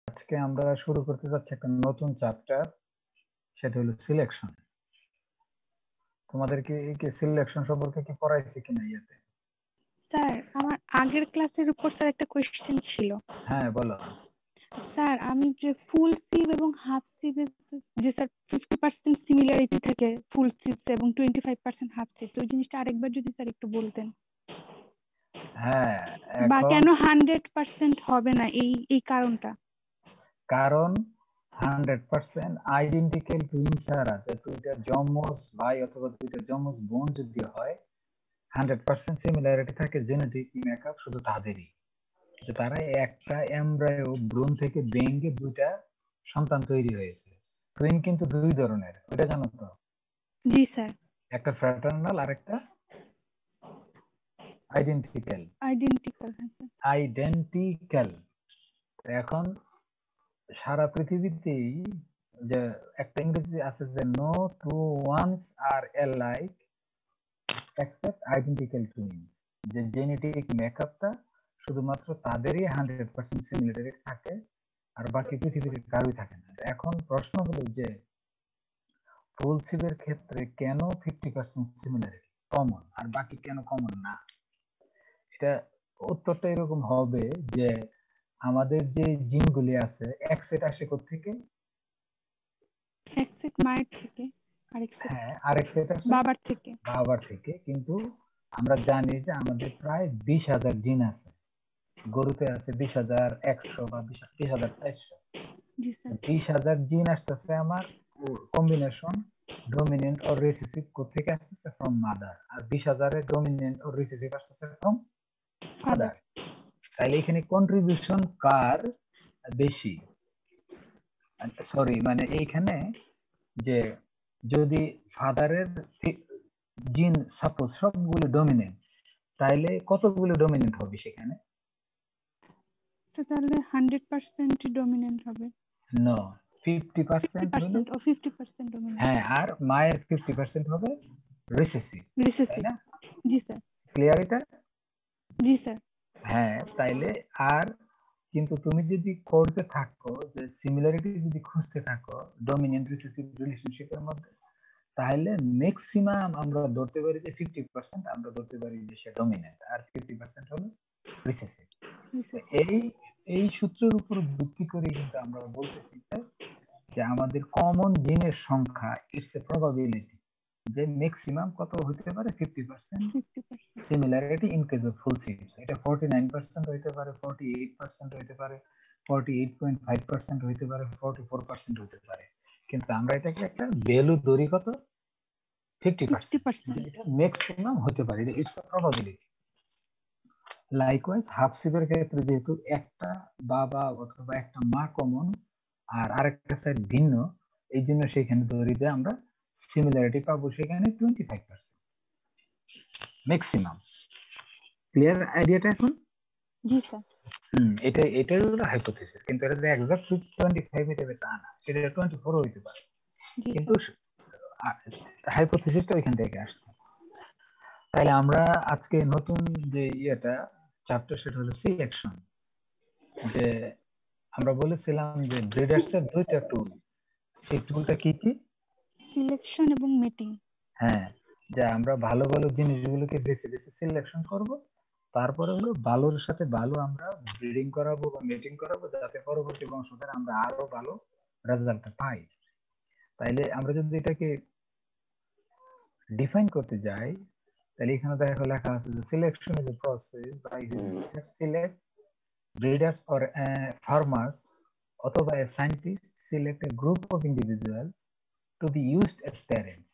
আজকে আমরা শুরু করতে যাচ্ছি একটা নতুন চ্যাপ্টার, সেটা হলো সিলেকশন। তোমাদেরকে এই সিলেকশন সম্পর্কে কি পড়াইছে কিনা ইয়েতে? স্যার, আমার আগের ক্লাসের উপর স্যার একটা কোয়েশ্চেন ছিল। হ্যাঁ, বলো। স্যার, আমি যে ফুল সিভ এবং হাফ সিভের যে স্যার 50% সিমিলারিটি থাকে ফুল সিভস এবং 25% হাফ সিভ, তো ওই জিনিসটা আরেকবার যদি স্যার একটু বলতেন। হ্যাঁ, বা এখন কেন 100% হবে না, এই কারণটা। কারণ 100% আইডেন্টিক্যাল টুইন ছাড়া, যে দুইটা যমজ ভাই অথবা দুইটা যমজ বোন যদি হয়, 100% সিমিলারিটি থাকে জেনেটিক মেকআপ শুধু তাদেরই, যে তারা একটা এমব্রায়ো ভ্রূণ থেকে ভেঙে দুইটা সন্তান তৈরি হয়েছে। টুইন কিন্তু দুই ধরনের, ওইটা জানো তো? জি স্যার। একটা ফ্র্যাটার্নাল আর একটা আইডেন্টিক্যাল। আইডেন্টিক্যাল, হ্যাঁ স্যার। আইডেন্টিক্যাল। এখন সারা পৃথিবীতেই যে একটা ইংরেজি আছে যে no to one's R alike except identical twins, যে জেনেটিক মেকআপটা শুধুমাত্র তাদেরই 100% সিমিলারিটি থাকে, আর বাকি পৃথিবীর কারোই থাকে না। এখন প্রশ্ন হলো যে ফুল সিভের ক্ষেত্রে কেন 50% সিমিলারিটি কমন আর বাকি কেন কমন না? এটা উত্তরটা এরকম হবে যে আমাদের যে জিনগুলি আছে, এক সেট আসে কোত্থেকে? এক সেট মায়ের থেকে, আরেক সেট হ্যাঁ, আরেক সেট আসে বাবার থেকে। বাবার থেকে। কিন্তু আমরা জানি যে আমাদের প্রায় 20,000 জিন আছে। গরুতে আছে 20,100 বা 20,400। জি স্যার। 20,000 জিন আসতেছে আমার কম্বিনেশন ডমিনেন্ট অর রিসেসিভ কোত্থেকে আসতেছে? From mother. আর 20,000 এর ডমিনেন্ট অর রিসেসিভ আসতেছে ফ্রম ফাদার। ফাদার। তাহলে এখানে কন্ট্রিবিউশন কার বেশি? সরি, মানে এইখানে যে যদি ফাদারের জিন সাপোজ সবগুলো ডমিনেন্ট, তাইলে কতগুলো ডমিনেন্ট হবে সেখানে? স্যার তাহলে 100% ডমিনেন্ট হবে। নো, 50% হলো। 50% ও 50% ডমিনেন্ট। হ্যাঁ, আর মায়ের 50% হবে রিসেসিভ, তাই রিসেসিভ। না? জি স্যার। ক্লিয়ার এটা? জি স্যার। হ্যাঁ, তাইলে আর কিন্তু তুমি যদি করতে থাকো যে সিমিলারিটি যদি খুঁজতে থাকো ডমিনেন্ট রিসেসিভ রিলেশনশিপের মধ্যে, তাহলে ম্যাক্সিমাম আমরা ধরতে পারি যে 50% আমরা ধরতে পারি যে সে ডমিনেন্ট, আর 50% হলো রিসেসিভ। এই এই সূত্রের উপর ভিত্তি করে কিন্তু আমরা বলতেছি যে আমাদের কমন জিনের সংখ্যা ইটস এ প্রবাবিলিটি, যে ম্যাক্সিমাম কত হতে পারে? 50% 50%। Similarity in case of full series. এটা 49% হইতে পারে, 48% হইতে পারে, 48.5% হইতে পারে, 44% হইতে পারে। কিন্তু আমরা এটাকে একটা ভ্যালু ধরি কত? 50%, 50%। যেটা ম্যাক্সিমাম হতে পারে, it's a probability. Likewise half সিভের ক্ষেত্রে যেহেতু একটা বাবা অথবা একটা মা কমন আর আরেকটা সাইড ভিন্ন, এই জন্য সেখানে ধরি যে আমরা সিমিলারিটি পাবো সেখানে 25% ম্যাক্সিমাম। ক্লিয়ার আইডিয়াটা এখন? জি স্যার। এটাই হলো হাইপোথিসিস, কিন্তু এটা যে এক্সাক্ট 25 হইতে হবে তা না, সেটা 24 হইতে পারে, জি কিন্তু স্যার। হাইপোথিসিসটা ওইখান থেকে আসছে। তাহলে আমরা আজকে নতুন যে চ্যাপ্টার, সেটা হলো সিলেকশন। যে আমরা বলেছিলাম যে ব্রিডার্স এর দুইটা টুল, সেই টুলটা কি কি? সিলেকশন এবং মেটিং। হ্যাঁ, যে আমরা ভালো ভালো জিনিসগুলোকে বেছে বেছে সিলেকশন করব, তারপরে হলো ভালোর সাথে ভালো আমরা ব্রিডিং করাবো বা মেটিং করাবো, যাতে পরবর্তী বংশধর আমরা আরো ভালো রেজাল্ট পাই। তাইলে আমরা যদি এটাকে ডিফাইন করতে যাই, তাহলে এখানে দেখো লেখা আছে যে selection is a process by which select breeders or farmers অথবা a scientist select a group of individuals to be used as parents।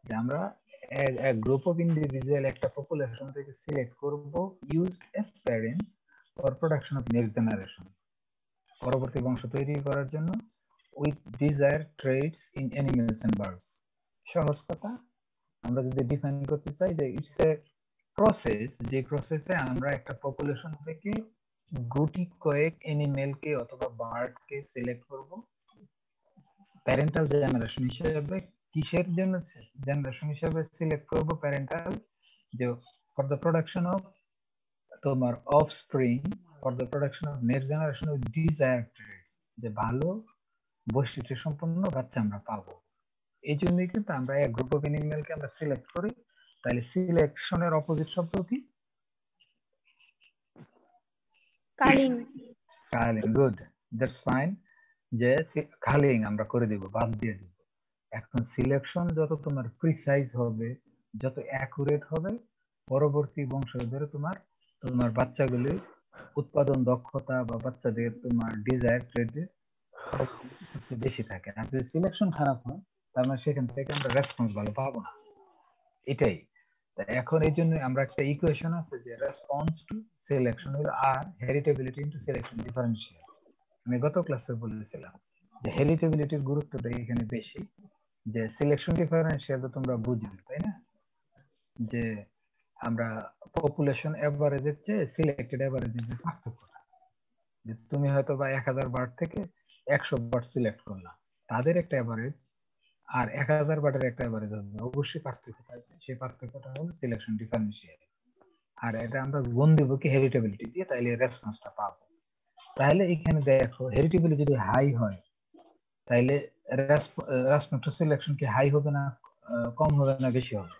যে আমরা গ্রুপ অফ ইন্ডিভিজুয়াল একটা পপুলেশন থেকে সিলেক্ট করব used as parents for production of next generation, পরবর্তী বংশ তৈরি করার জন্য, with desired traits in animals and birds। সহজ কথা, আমরা যদি ডিফাইন করতে চাই যে ইটস এ প্রসেস, যে প্রসেসে আমরা একটা পপুলেশন থেকে গুটি কয়েক অ্যানিমেলকে অথবা বার্ডকে সিলেক্ট করব প্যারেন্টাল জেনারেশন হিসেবে। কিসের জন্য জেনারেশন হিসেবে সিলেক্ট করব প্যারেন্টাল? যে ফর দ্য প্রোডাকশন অফ তোমার offspring, for the production of next generation with desired traits. যে ভালো বৈশিষ্ট্য সম্পন্ন বাচ্চা আমরা পাবো। এই জন্যই কিন্তু আমরা এক গ্রুপ অফ এনিমেলকে আমরা সিলেক্ট করি। তাহলে সিলেকশনের অপোজিট শব্দ কি? Culling. Culling. Good, that's fine. যে কালিং আমরা করে দিব, বাদ দিয়ে দিব। এখন সিলেকশন যত তোমার প্রিসাইজ হবে, যত অ্যাকুরেট হবে, পরবর্তী বংশধরে তোমার তোমার বাচ্চাগুলির উৎপাদন দক্ষতা বা বাচ্চাদের তোমার ডিজায়ার ট্রেডে সবচেয়ে বেশি থাকে। আর যদি সিলেকশন খারাপ হয়, তার মানে সেখান থেকে আমরা রেসপন্স ভালো পাবো না। এটাই। তা এখন এই জন্য আমরা একটা ইকুয়েশন আছে যে রেসপন্স টু সিলেকশন হলো আর হেরিটেবিলিটি ইনটু সিলেকশন ডিফারেন্সিয়াল। আমি গত ক্লাসে বলেছিলাম যে হেরিটেবিলিটির গুরুত্বটা এখানে বেশি, যে সিলেকশন ডিফারেন্সিয়াল তো তোমরা বুঝবে, তাই না? যে আমরা পপুলেশন এভারেজের চেয়ে সিলেক্টেড এভারেজের যে পার্থক্যটা, যে তুমি হয়তো বা 1000 বার্ড থেকে 100 বার্ড সিলেক্ট করলাম, তাদের একটা এভারেজ আর 1000 বার্ডের একটা এভারেজ হবে, অবশ্যই পার্থক্য থাকবে। সেই পার্থক্যটা হলো সিলেকশন ডিফারেন্সিয়াল। আর এটা আমরা গুণ দিব কি হেরিটেবিলিটি দিয়ে, তাইলে রেসপন্সটা পাবো। তাহলে এখানে দেখো হেরিটেবিলিটি যদি হাই হয়, তাইলে রেসপন্স টু সিলেকশন কি হাই হবে না কম হবে না বেশি হবে?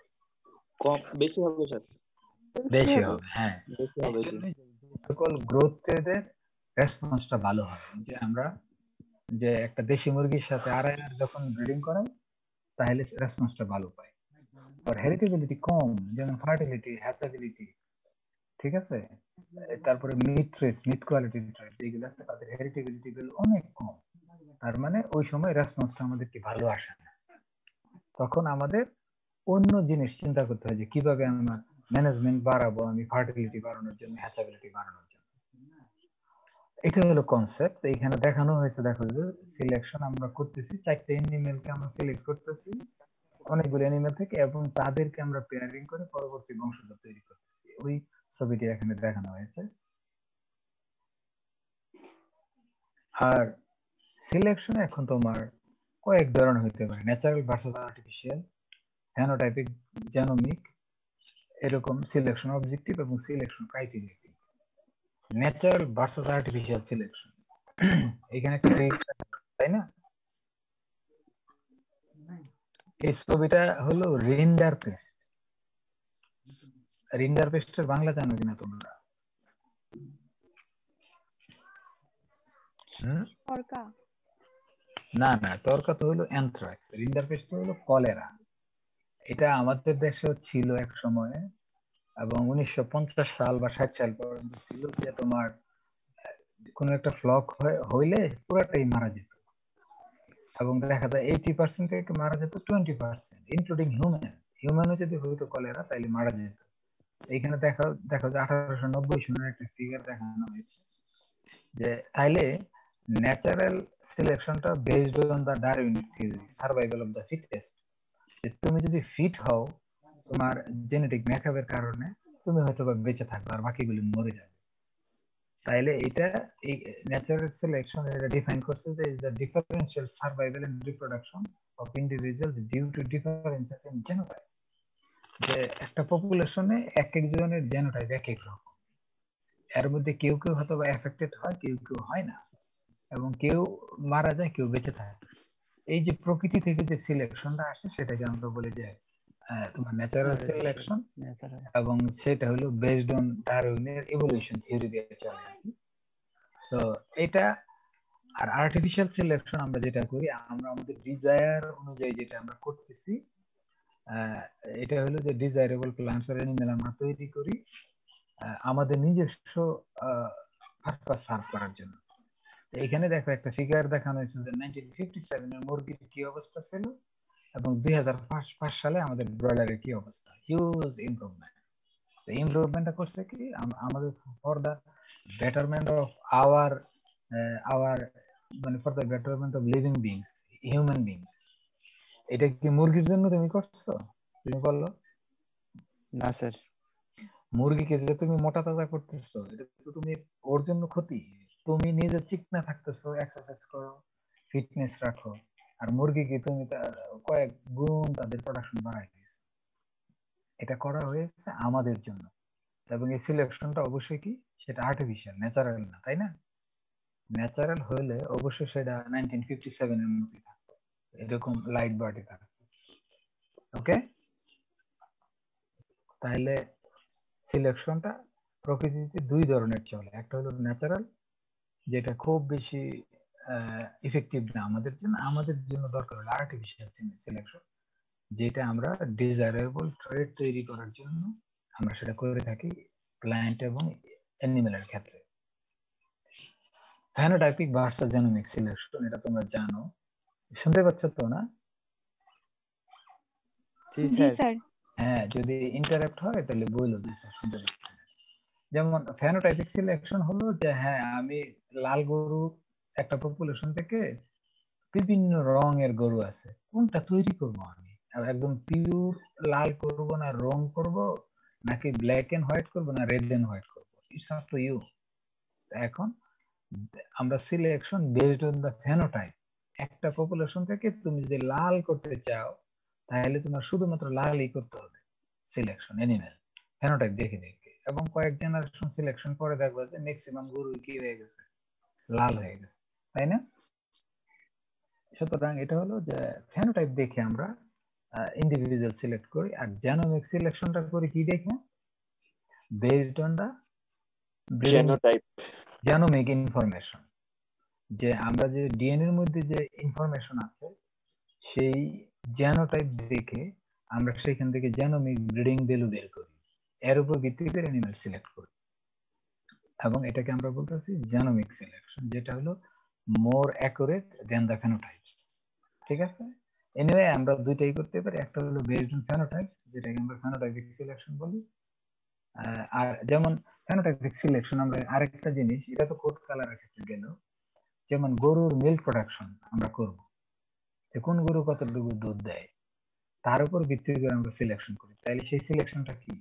কম, বেশি হবে স্যার। বেশি হবে, হ্যাঁ। বেশি হবে। সকল গ্রোথ রেটের রেসপন্সটা ভালো হয়। যে আমরা যে একটা দেশি মুরগির সাথে আড়াইয়ার যখন ব্রিডিং করাই, তাহলে রেসপন্সটা ভালো পাই। আর হেরিটেবিলিটি কম, যেমন ফার্টিলিটি, হ্যাচাবিলিটি, ঠিক আছে, তারপরে meat traits, meat quality traits যেগুলো আছে, তাদের হেরিটেবিলিটি গুলো অনেক কম। তার মানে ওই সময় রেসপন্সটা আমাদের কি ভালো আসে না। তখন আমাদের অন্য জিনিস চিন্তা করতে হয় যে কিভাবে আমার ম্যানেজমেন্ট বাড়াবো আমি ফার্টিলিটি বাড়ানোর জন্য, হ্যাচাবিলিটি বাড়ানোর জন্য। এটা হলো কনসেপ্ট। এখানে দেখানো হয়েছে, দেখো যে সিলেকশন আমরা করতেছি, 4টা এনিমেলকে আমরা সিলেক্ট করতেছি অনেকগুলো এনিমেল থেকে, এবং তাদেরকে আমরা পেয়ারিং করে পরবর্তী বংশধর তৈরি করতেছি। ওই ছবিটি এখানে দেখানো হয়েছে। আর সিলেকশন এখন তোমার কয়েক ধরনের হতে পারে, natural versus artificial, phenotypic, genomic, এরকম সিলেকশন অবজেক্টিভ এবং selection criteria. Natural versus artificial selection, এখানে একটা তাই না? এই ছবিটা হলো রিন্ডার পেস্ট। রিন্ডার পেস্টের বাংলা জানো কিনা তোমরা? না না, তর্কা তো হলো অ্যানথ্রাক্স, রিন্ডার পেস্ট হলো কলেরা। এটা আমাদের দেশে ছিল এক সময়ে, এবং 1950 সাল বা 60 সাল পর্যন্ত ছিল, যে তোমার কোন একটা ফ্লক হইলে পুরাটাই মারা যেত, এবং দেখা যায় 80% থেকে মারা যেত 20%, ইনক্লুডিং হিউম্যানও যদি হইতো কলেরা তাইলে মারা যেত। এইখানে দেখো যে 1890 সনের একটা ফিগার দেখানো হয়েছে, যে তাইলে ন্যাচারাল সিলেকশনটা based on the Darwinic theory, survival of the fittest. যে তুমি যদি ফিট হও, তোমার জেনেটিক মেকআপের কারণে তুমি হয়তো বা বেঁচে থাকবে, আর বাকিগুলি মরে যাবে। তাইলে এটা এই ন্যাচারাল সিলেকশন এটা ডিফাইন করছে যে is the differential survival and reproduction of individuals due to differences in genotype. যে একটা পপুলেশনে এক একজনের জেনোটাইপ এক এক রকম, এর মধ্যে কেউ কেউ হয়তো বা এফেক্টেড হয়, কেউ কেউ হয় না, এবং কেউ মারা যায়, কেউ বেঁচে থাকে। এই যে প্রকৃতি থেকে যে সিলেকশনটা আসে, সেটাকে আমরা বলি যে তোমার ন্যাচারাল সিলেকশন, এবং সেটা হলো বেসড অন ডারউইনের ইভোলিউশন থিওরি দিয়ে চলে আর কি। তো এটা, আর আর্টিফিশিয়াল সিলেকশন আমরা যেটা করি, আমরা আমাদের ডিজায়ার অনুযায়ী যেটা আমরা করতেছি, এটা হলো যে ডিজায়ারেবল প্ল্যান্টস আর অ্যানিমেল আমরা তৈরি করি আমাদের নিজস্ব পারপাস সার্ভ করার জন্য। এখানে দেখো একটা ফিগার দেখানো হয়েছে যে 1957 এর মুরগির কি অবস্থা ছিল এবং 2005 সালে আমাদের ব্রয়লারের কি অবস্থা। Huge improvement. ইমপ্রুভমেন্টটা করছে কি আমাদের for the betterment of our মানে for the betterment of living beings, human beings. এটা কি মুরগির জন্য তুমি করছো? তুমি বললো না স্যার। মুরগিকে যে তুমি মোটা তাজা করতেছো, এটা তো তুমি ওর জন্য ক্ষতি। তুমি নিজে চিকনা থাকতেছো, এক্সারসাইজ করো, ফিটনেস রাখো, আর মুরগিকে তুমি কয়েক গুণ তাদের প্রোডাকশন বাড়াই দিয়েছো। এটা করা হয়েছে আমাদের জন্য, এবং এই সিলেকশনটা অবশ্যই কি সেটা আর্টিফিশিয়াল, ন্যাচারাল না, তাই না? ন্যাচারাল হলে অবশ্যই সেটা 1957 এর মধ্যে থাকতো, এরকম লাইট বডি থাকতো। ওকে, তাহলে সিলেকশনটা প্রকৃতিতে দুই ধরনের চলে, একটা হলো ন্যাচারাল যেটা খুব বেশি ইফেক্টিভ না আমাদের জন্য দরকার হলো আর্টিফিশিয়াল সিলেকশন, যেটা আমরা ডিজায়ারেবল ট্রেড তৈরি করার জন্য আমরা সেটা করে থাকি প্ল্যান্ট এবং অ্যানিমেলের ক্ষেত্রে। ফেনোটাইপিক ভার্সাস জেনোমিক সিলেকশন, এটা তোমরা জানো, শুনতে পাচ্ছ তো না? জি জি স্যার। স্যার। হ্যাঁ, যদি ইন্টারাপ্ট হয় তাহলে বলো যে স্যার শুনতে পাচ্ছি না। যেমন ফেনোটাইপিক সিলেকশন হলো যে হ্যাঁ আমি লাল গরু একটা পপুলেশন থেকে বিভিন্ন রঙের গরু আছে, কোনটা তৈরি করব আমি, আর একদম পিওর লাল করব না রং করব, নাকি ব্ল্যাক এন্ড হোয়াইট করব না রেড এন্ড হোয়াইট করব, ইটস আপ টু ইউ। এখন আমরা selection based on the phenotype, একটা পপুলেশন থেকে তুমি যদি লাল করতে চাও তাহলে তোমার শুধুমাত্র লালই করতে হবে সিলেকশন অ্যানিমেল ফেনোটাইপ দেখে দেখে, এবং কয়েক জেনারেশন সিলেকশন করে দেখবে যে ম্যাক্সিমাম গরু কি হয়ে গেছে, লাল হয়ে গেছে, তাই না? সুতরাং এটা হলো যে ফেনোটাইপ দেখে আমরা ইন্ডিভিজুয়াল সিলেক্ট করি, আর জেনোমিক সিলেকশনটা করি কি দেখে, based on the genotype. Genomic information, যে আমরা যে ডিএনএ এর মধ্যে যে ইনফরমেশন আছে সেই জেনোটাইপ দেখে আমরা সেখান থেকে জেনোমিক ব্রিডিং ভ্যালু বের করি, এর উপর ভিত্তি করে অ্যানিমেল সিলেক্ট করি, এবং এটাকে আমরা বলতেছি জেনোমিক সিলেকশন, যেটা হলো মোর অ্যাকুরেট দেন দা ফেনোটাইপস। ঠিক আছে, এনিওয়ে আমরা দুইটাই করতে পারি, একটা হলো বেসড অন ফেনোটাইপস যেটাকে আমরা ফেনোটাইপিক সিলেকশন বলি, আর যেমন ফেনোটাইপিক সিলেকশন আমরা আরেকটা জিনিস, এটা তো কোড কালারের ক্ষেত্রে গেল, যেমন গরুর মিল্ক প্রোডাকশন আমরা করব, যে কোন গরু কতটুকু দুধ দেয় তার উপর ভিত্তি করে আমরা সিলেকশন করি, তাহলে সেই সিলেকশনটা কি?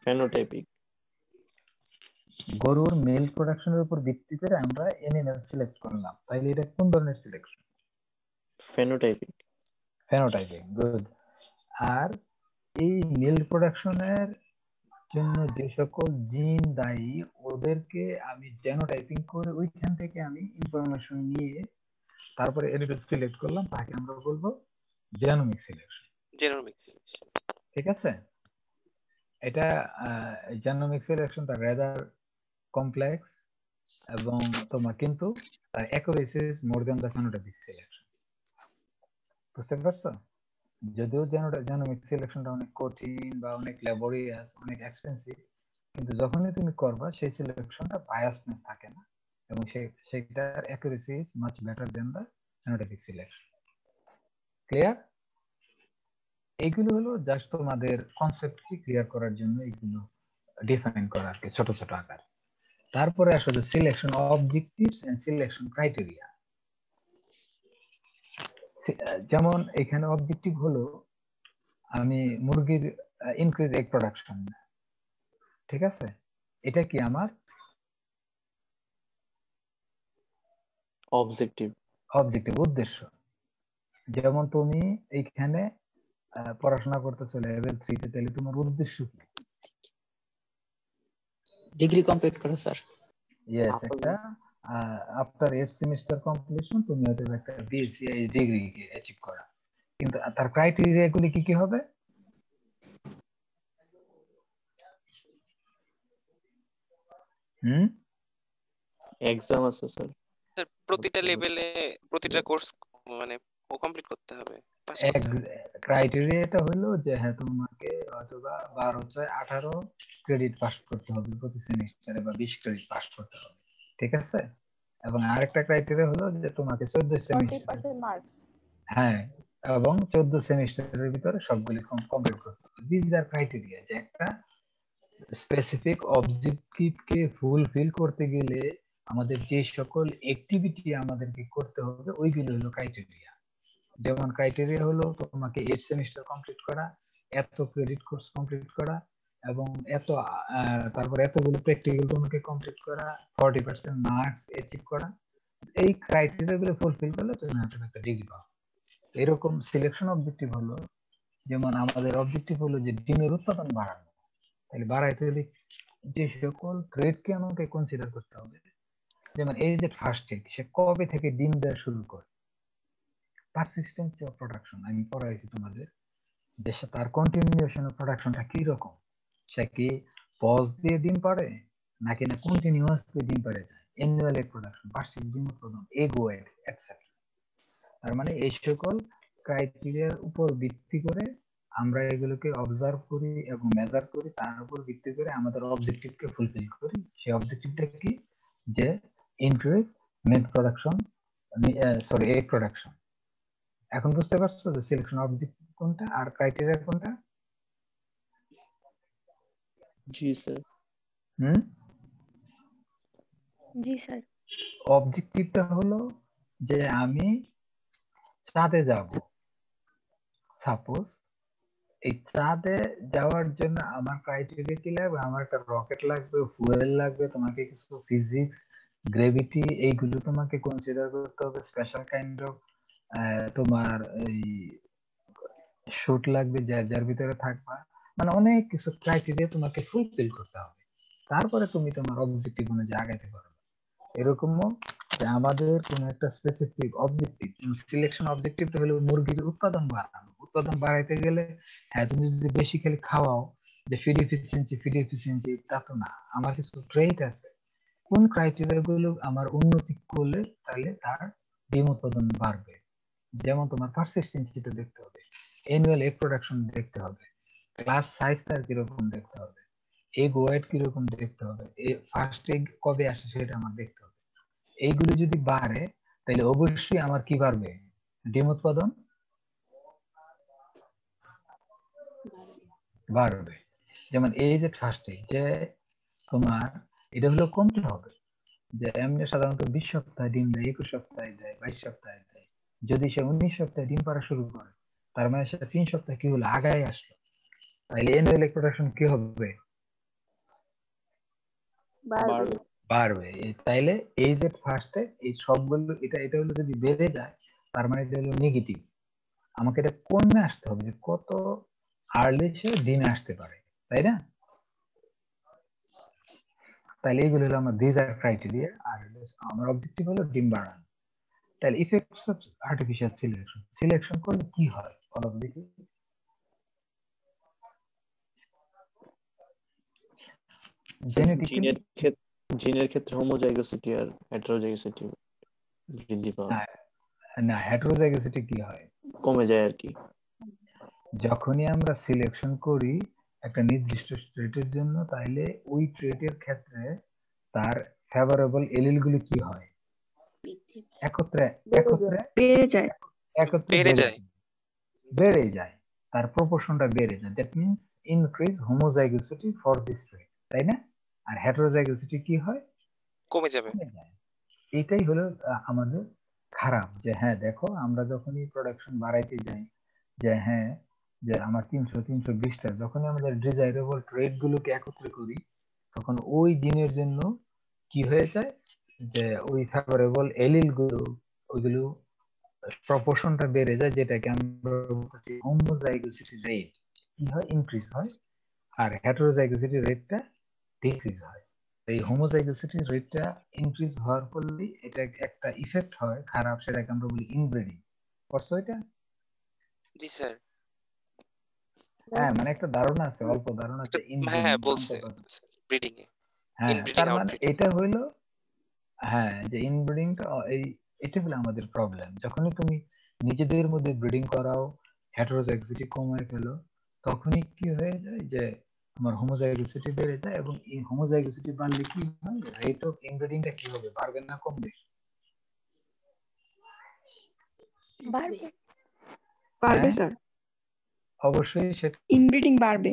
ফেনোটাইপিক। গরুর মিল্ক প্রোডাকশনের উপর ভিত্তি করে আমরা অ্যানিমেল সিলেক্ট করলাম, তাহলে এটা কোন ধরনের সিলেকশন? ফেনোটাইপিক। Phenotypic, good. আর এই মিল্ক প্রোডাকশনের জন্য যে সকল জিন দায়ী ওদেরকে আমি জেনোটাইপিং করে ওইখান থেকে আমি ইনফরমেশন নিয়ে তারপরে এডিটর সিলেক্ট করলাম, তাকে আমরা বলবো জেনোমিক সিলেকশন। জেনোমিক সিলেকশন, ঠিক আছে, এটা জেনোমিক সিলেকশনটা রেদার কমপ্লেক্স এবং তোমার কিন্তু তার accuracy is more than the phenotypic selection. বুঝতে পারছো? যদিও জেনোমিক সিলেকশনটা অনেক কঠিন বা অনেক ল্যাবরিয়াস, অনেক এক্সপেন্সিভ, কিন্তু যখনই তুমি করবা সেই সিলেকশনটা বায়াসনেস থাকে না এবং সেটার accuracy is much better than the phenotypic selection. Clear? এইগুলো হলো জাস্ট তোমাদের কনসেপ্টকে ক্লিয়ার করার জন্য এইগুলো ডিফাইন করা আর কি, ছোট ছোট আকার। তারপরে আসলে selection objectives and selection criteria. যেমন এখানে অবজেক্টিভ হলো আমি মুরগির ইনক্রিজ এগ প্রোডাকশন, ঠিক আছে, এটা কি আমার অবজেক্টিভ উদ্দেশ্য। যেমন তুমি এইখানে পড়াশোনা করতেছো লেভেল 3 তে, তাহলে তোমার উদ্দেশ্য কি? ডিগ্রি কমপ্লিট করা স্যার। ইয়েস, একটা আফটার 8 সেমিস্টার কমপ্লিশন তুমি হয়তো একটা বিএসসি ডিগ্রি অ্যাচিভ করা, কিন্তু তার ক্রাইটেরিয়া গুলি কি কি হবে? এক্সাম আছে স্যার। স্যার প্রতিটা লেভেলে প্রতিটা কোর্স মানে ও কমপ্লিট করতে হবে, পাস করতে হবে। ক্রাইটেরিয়াটা হলো যে হ্যাঁ তোমাকে অথবা 12/18 ক্রেডিট পাস করতে হবে প্রতি সেমিস্টারে, বা 20 ক্রেডিট পাস করতে হবে, ঠিক আছে। এবং আরেকটা ক্রাইটেরিয়া হলো যে তোমাকে 14 সেমিস্টার, 40% মার্কস, হ্যাঁ, এবং 14 সেমিস্টারের ভিতরে সবগুলি কমপ্লিট করতে হবে। দিস আর ক্রাইটেরিয়া, যে একটা স্পেসিফিক অবজেক্টিভকে ফুলফিল করতে গেলে আমাদের যে সকল অ্যাক্টিভিটি আমাদেরকে করতে হবে ওইগুলো হলো ক্রাইটেরিয়া। যেমন ক্রাইটেরিয়া হলো তোমাকে 8 সেমিস্টার কমপ্লিট করা, এত ক্রেডিট কোর্স কমপ্লিট করা, এবং তারপর এতগুলো প্র্যাকটিক্যাল তোমাকে কমপ্লিট করা, 40% মার্কস অ্যাচিভ করা। এই ক্রাইটেরিয়া গুলো ফুলফিল করলে তুমি হয়তো একটা ডিগ্রি পাও। এরকম সিলেকশন অবজেক্টিভ হলো, যেমন আমাদের অবজেক্টিভ হলো যে ডিমের উৎপাদন বাড়ানো, তাহলে বাড়াইতে হলে যে সকল ট্রেডকে আমাকে কনসিডার করতে হবে, যেমন এই যে ফার্স্ট এগ, সে কবে থেকে ডিম দেওয়া শুরু করে, পারসিস্টেন্সি অফ প্রোডাকশন আমি পড়াইছি তোমাদের, যে তার কন্টিনিউশন অফ প্রোডাকশনটা কি রকম, সে কি পজ দিয়ে ডিম পাড়ে নাকি না কন্টিনিউয়াসলি ডিম পাড়ে যায়, অ্যানুয়াল এগ প্রোডাকশন, বার্ষিক ডিম উৎপাদন, এগ ওয়েট এটসেট্রা। তার মানে এই সকল ক্রাইটেরিয়ার উপর ভিত্তি করে আমরা এগুলোকে অবজার্ভ করি এবং মেজার করি, তার উপর ভিত্তি করে আমাদের অবজেক্টিভকে ফুলফিল করি। সেই অবজেক্টিভটা কি, যে increase milk production, sorry egg production. এখন বুঝতে পারছো যে সিলেকশন অবজেক্টিভ কোনটা আর ক্রাইটেরিয়া কোনটা? জি স্যার। জি স্যার। অবজেক্টিভটা হলো যে আমি চাঁদে যাব, সাপোজ এই চাঁদে যাওয়ার জন্য আমার ক্রাইটেরিয়া কি লাগবে, আমার একটা রকেট লাগবে, ফুয়েল লাগবে, তোমাকে কিছু ফিজিক্স, গ্রেভিটি এইগুলো তোমাকে কনসিডার করতে হবে, স্পেশাল কাইন্ড অফ তোমার এই শুট লাগবে যার ভিতরে থাকবা, মানে অনেক কিছু ক্রাইটেরিয়া তোমাকে ফুলফিল করতে হবে, তারপরে তুমি তোমার অবজেক্টিভ অনুযায়ী আগাইতে পারবে। এরকমও যে আমাদের কোন একটা স্পেসিফিক অবজেক্টিভ, সিলেকশন অবজেক্টিভটা হলো মুরগির উৎপাদন বাড়ানো। উৎপাদন বাড়াইতে গেলে হ্যাঁ তুমি যদি বেসিক্যালি খাওয়াও যে ফিড এফিসিয়েন্সি তা তো না, আমার কিছু ট্রেট আছে, কোন ক্রাইটেরিয়া গুলো আমার উন্নতি করলে তাহলে তার ডিম উৎপাদন বাড়বে। যেমন তোমার পারসিস্টেন্সিটা দেখতে হবে, অ্যানুয়াল এগ প্রোডাকশন দেখতে হবে, ক্লাস সাইজ তার কিরকম দেখতে হবে, এগ ওয়েট কিরকম দেখতে হবে, ফার্স্ট এগ কবে আসে সেটা আমার দেখতে হবে। এইগুলো যদি বাড়ে তাহলে অবশ্যই আমার কি বাড়বে, ডিম উৎপাদন বাড়বে। যেমন এই যে ফার্স্ট এগ, যে তোমার এটা হলো কমতে হবে, যে এমনি সাধারণত 20 সপ্তাহে ডিম দেয়, 21 সপ্তাহে দেয়, 22 সপ্তাহে দেয়। যদি সে 19 সপ্তাহে ডিম পাড়া শুরু করে, তার মানে সে 3 সপ্তাহে কি হলো, আগায় আসলো, তাহলে অ্যানুয়াল এগ প্রোডাকশন কি হবে, বাড়বে। তাইলে এই যে ফার্স্টে এই সবগুলো এটা হলো যদি বেড়ে যায়, তার মানে এটা হলো নেগেটিভ। আমাকে এটা কমে আসতে হবে, যে কত আর্লি সে ডিমে আসতে পারে, তাই না? তাহলে এইগুলো হলো আমার ডিজায়ার ক্রাইটেরিয়া, আর আমার অবজেক্টিভ হলো ডিম বাড়ানো। তাহলে effects of artificial selection, selection করলে কি হয় বলো তো দেখি। জেনেটিক্যালি জিনের ক্ষেত্রে হোমোজাইগোসিটি আর হেটেরোজাইগোসিটি বৃদ্ধি পায়, না হেটেরোজাইগোসিটি কি হয়, কমে যায় আর কি। যখনই আমরা সিলেকশন করি একটা নির্দিষ্ট ট্রেটের জন্য, তাইলে ওই ট্রেটের ক্ষেত্রে তার ফেভারেবল এলিল গুলি কি হয়, একত্রে বেড়ে যায়। বেড়ে যায়, তার প্রপোর্শনটা বেড়ে যায়। That means increase homozygosity for this trait, তাই না? আর হেটেরোজাইগোসিটি কি হয়, কমে যাবে। এটাই হলো আমাদের খারাপ, যে হ্যাঁ দেখো আমরা যখনই প্রোডাকশন বাড়াইতে যাই, যে হ্যাঁ যে আমার 300-320টা, যখনই আমাদের ডিজাইরেবল ট্রেড গুলোকে একত্রে করি, তখন ওই জিনের জন্য কি হয়ে যায়, যে ওই ফেভারেবল এলিল গুলো ওইগুলো প্রপোর্শনটা বেড়ে যায়, যেটাকে আমরা বলছি হোমোজাইগোসিটি রেট কি হয়, ইনক্রিজ হয়, আর হেটেরোজাইগোসিটি রেটটা ডিক্রিজ হয়। এই হোমোজাইগোসিটি রেটটা ইনক্রিজ হওয়ার ফলে এটা একটা ইফেক্ট হয় খারাপ, সেটাকে আমরা বলি ইনব্রিডিং। করছো এটা? জি স্যার। হ্যাঁ মানে একটা ধারণা আছে, অল্প ধারণা আছে হ্যাঁ বলছে ব্রিডিং এ, হ্যাঁ ইনব্রিডিং তার মানে আউটব্রিডিং। এটা হইলো, হ্যাঁ যে ইনব্রিডিংটা এটা হলো আমাদের প্রবলেম। যখনই তুমি নিজেদের মধ্যে ব্রিডিং করাও, হেটেরোজাইগোসিটি কমায় ফেলো, তখনই কি হয়ে যায় যে তোমার হোমোজাইগোসিটি বেড়ে যায়, এবং এই হোমোজাইগোসিটি বাড়লে কি হয়, রেট অফ ইনব্রিডিংটা কি হবে, বাড়বে না কমবে? বাড়বে স্যার, অবশ্যই সেটা ইনব্রিডিং বাড়বে।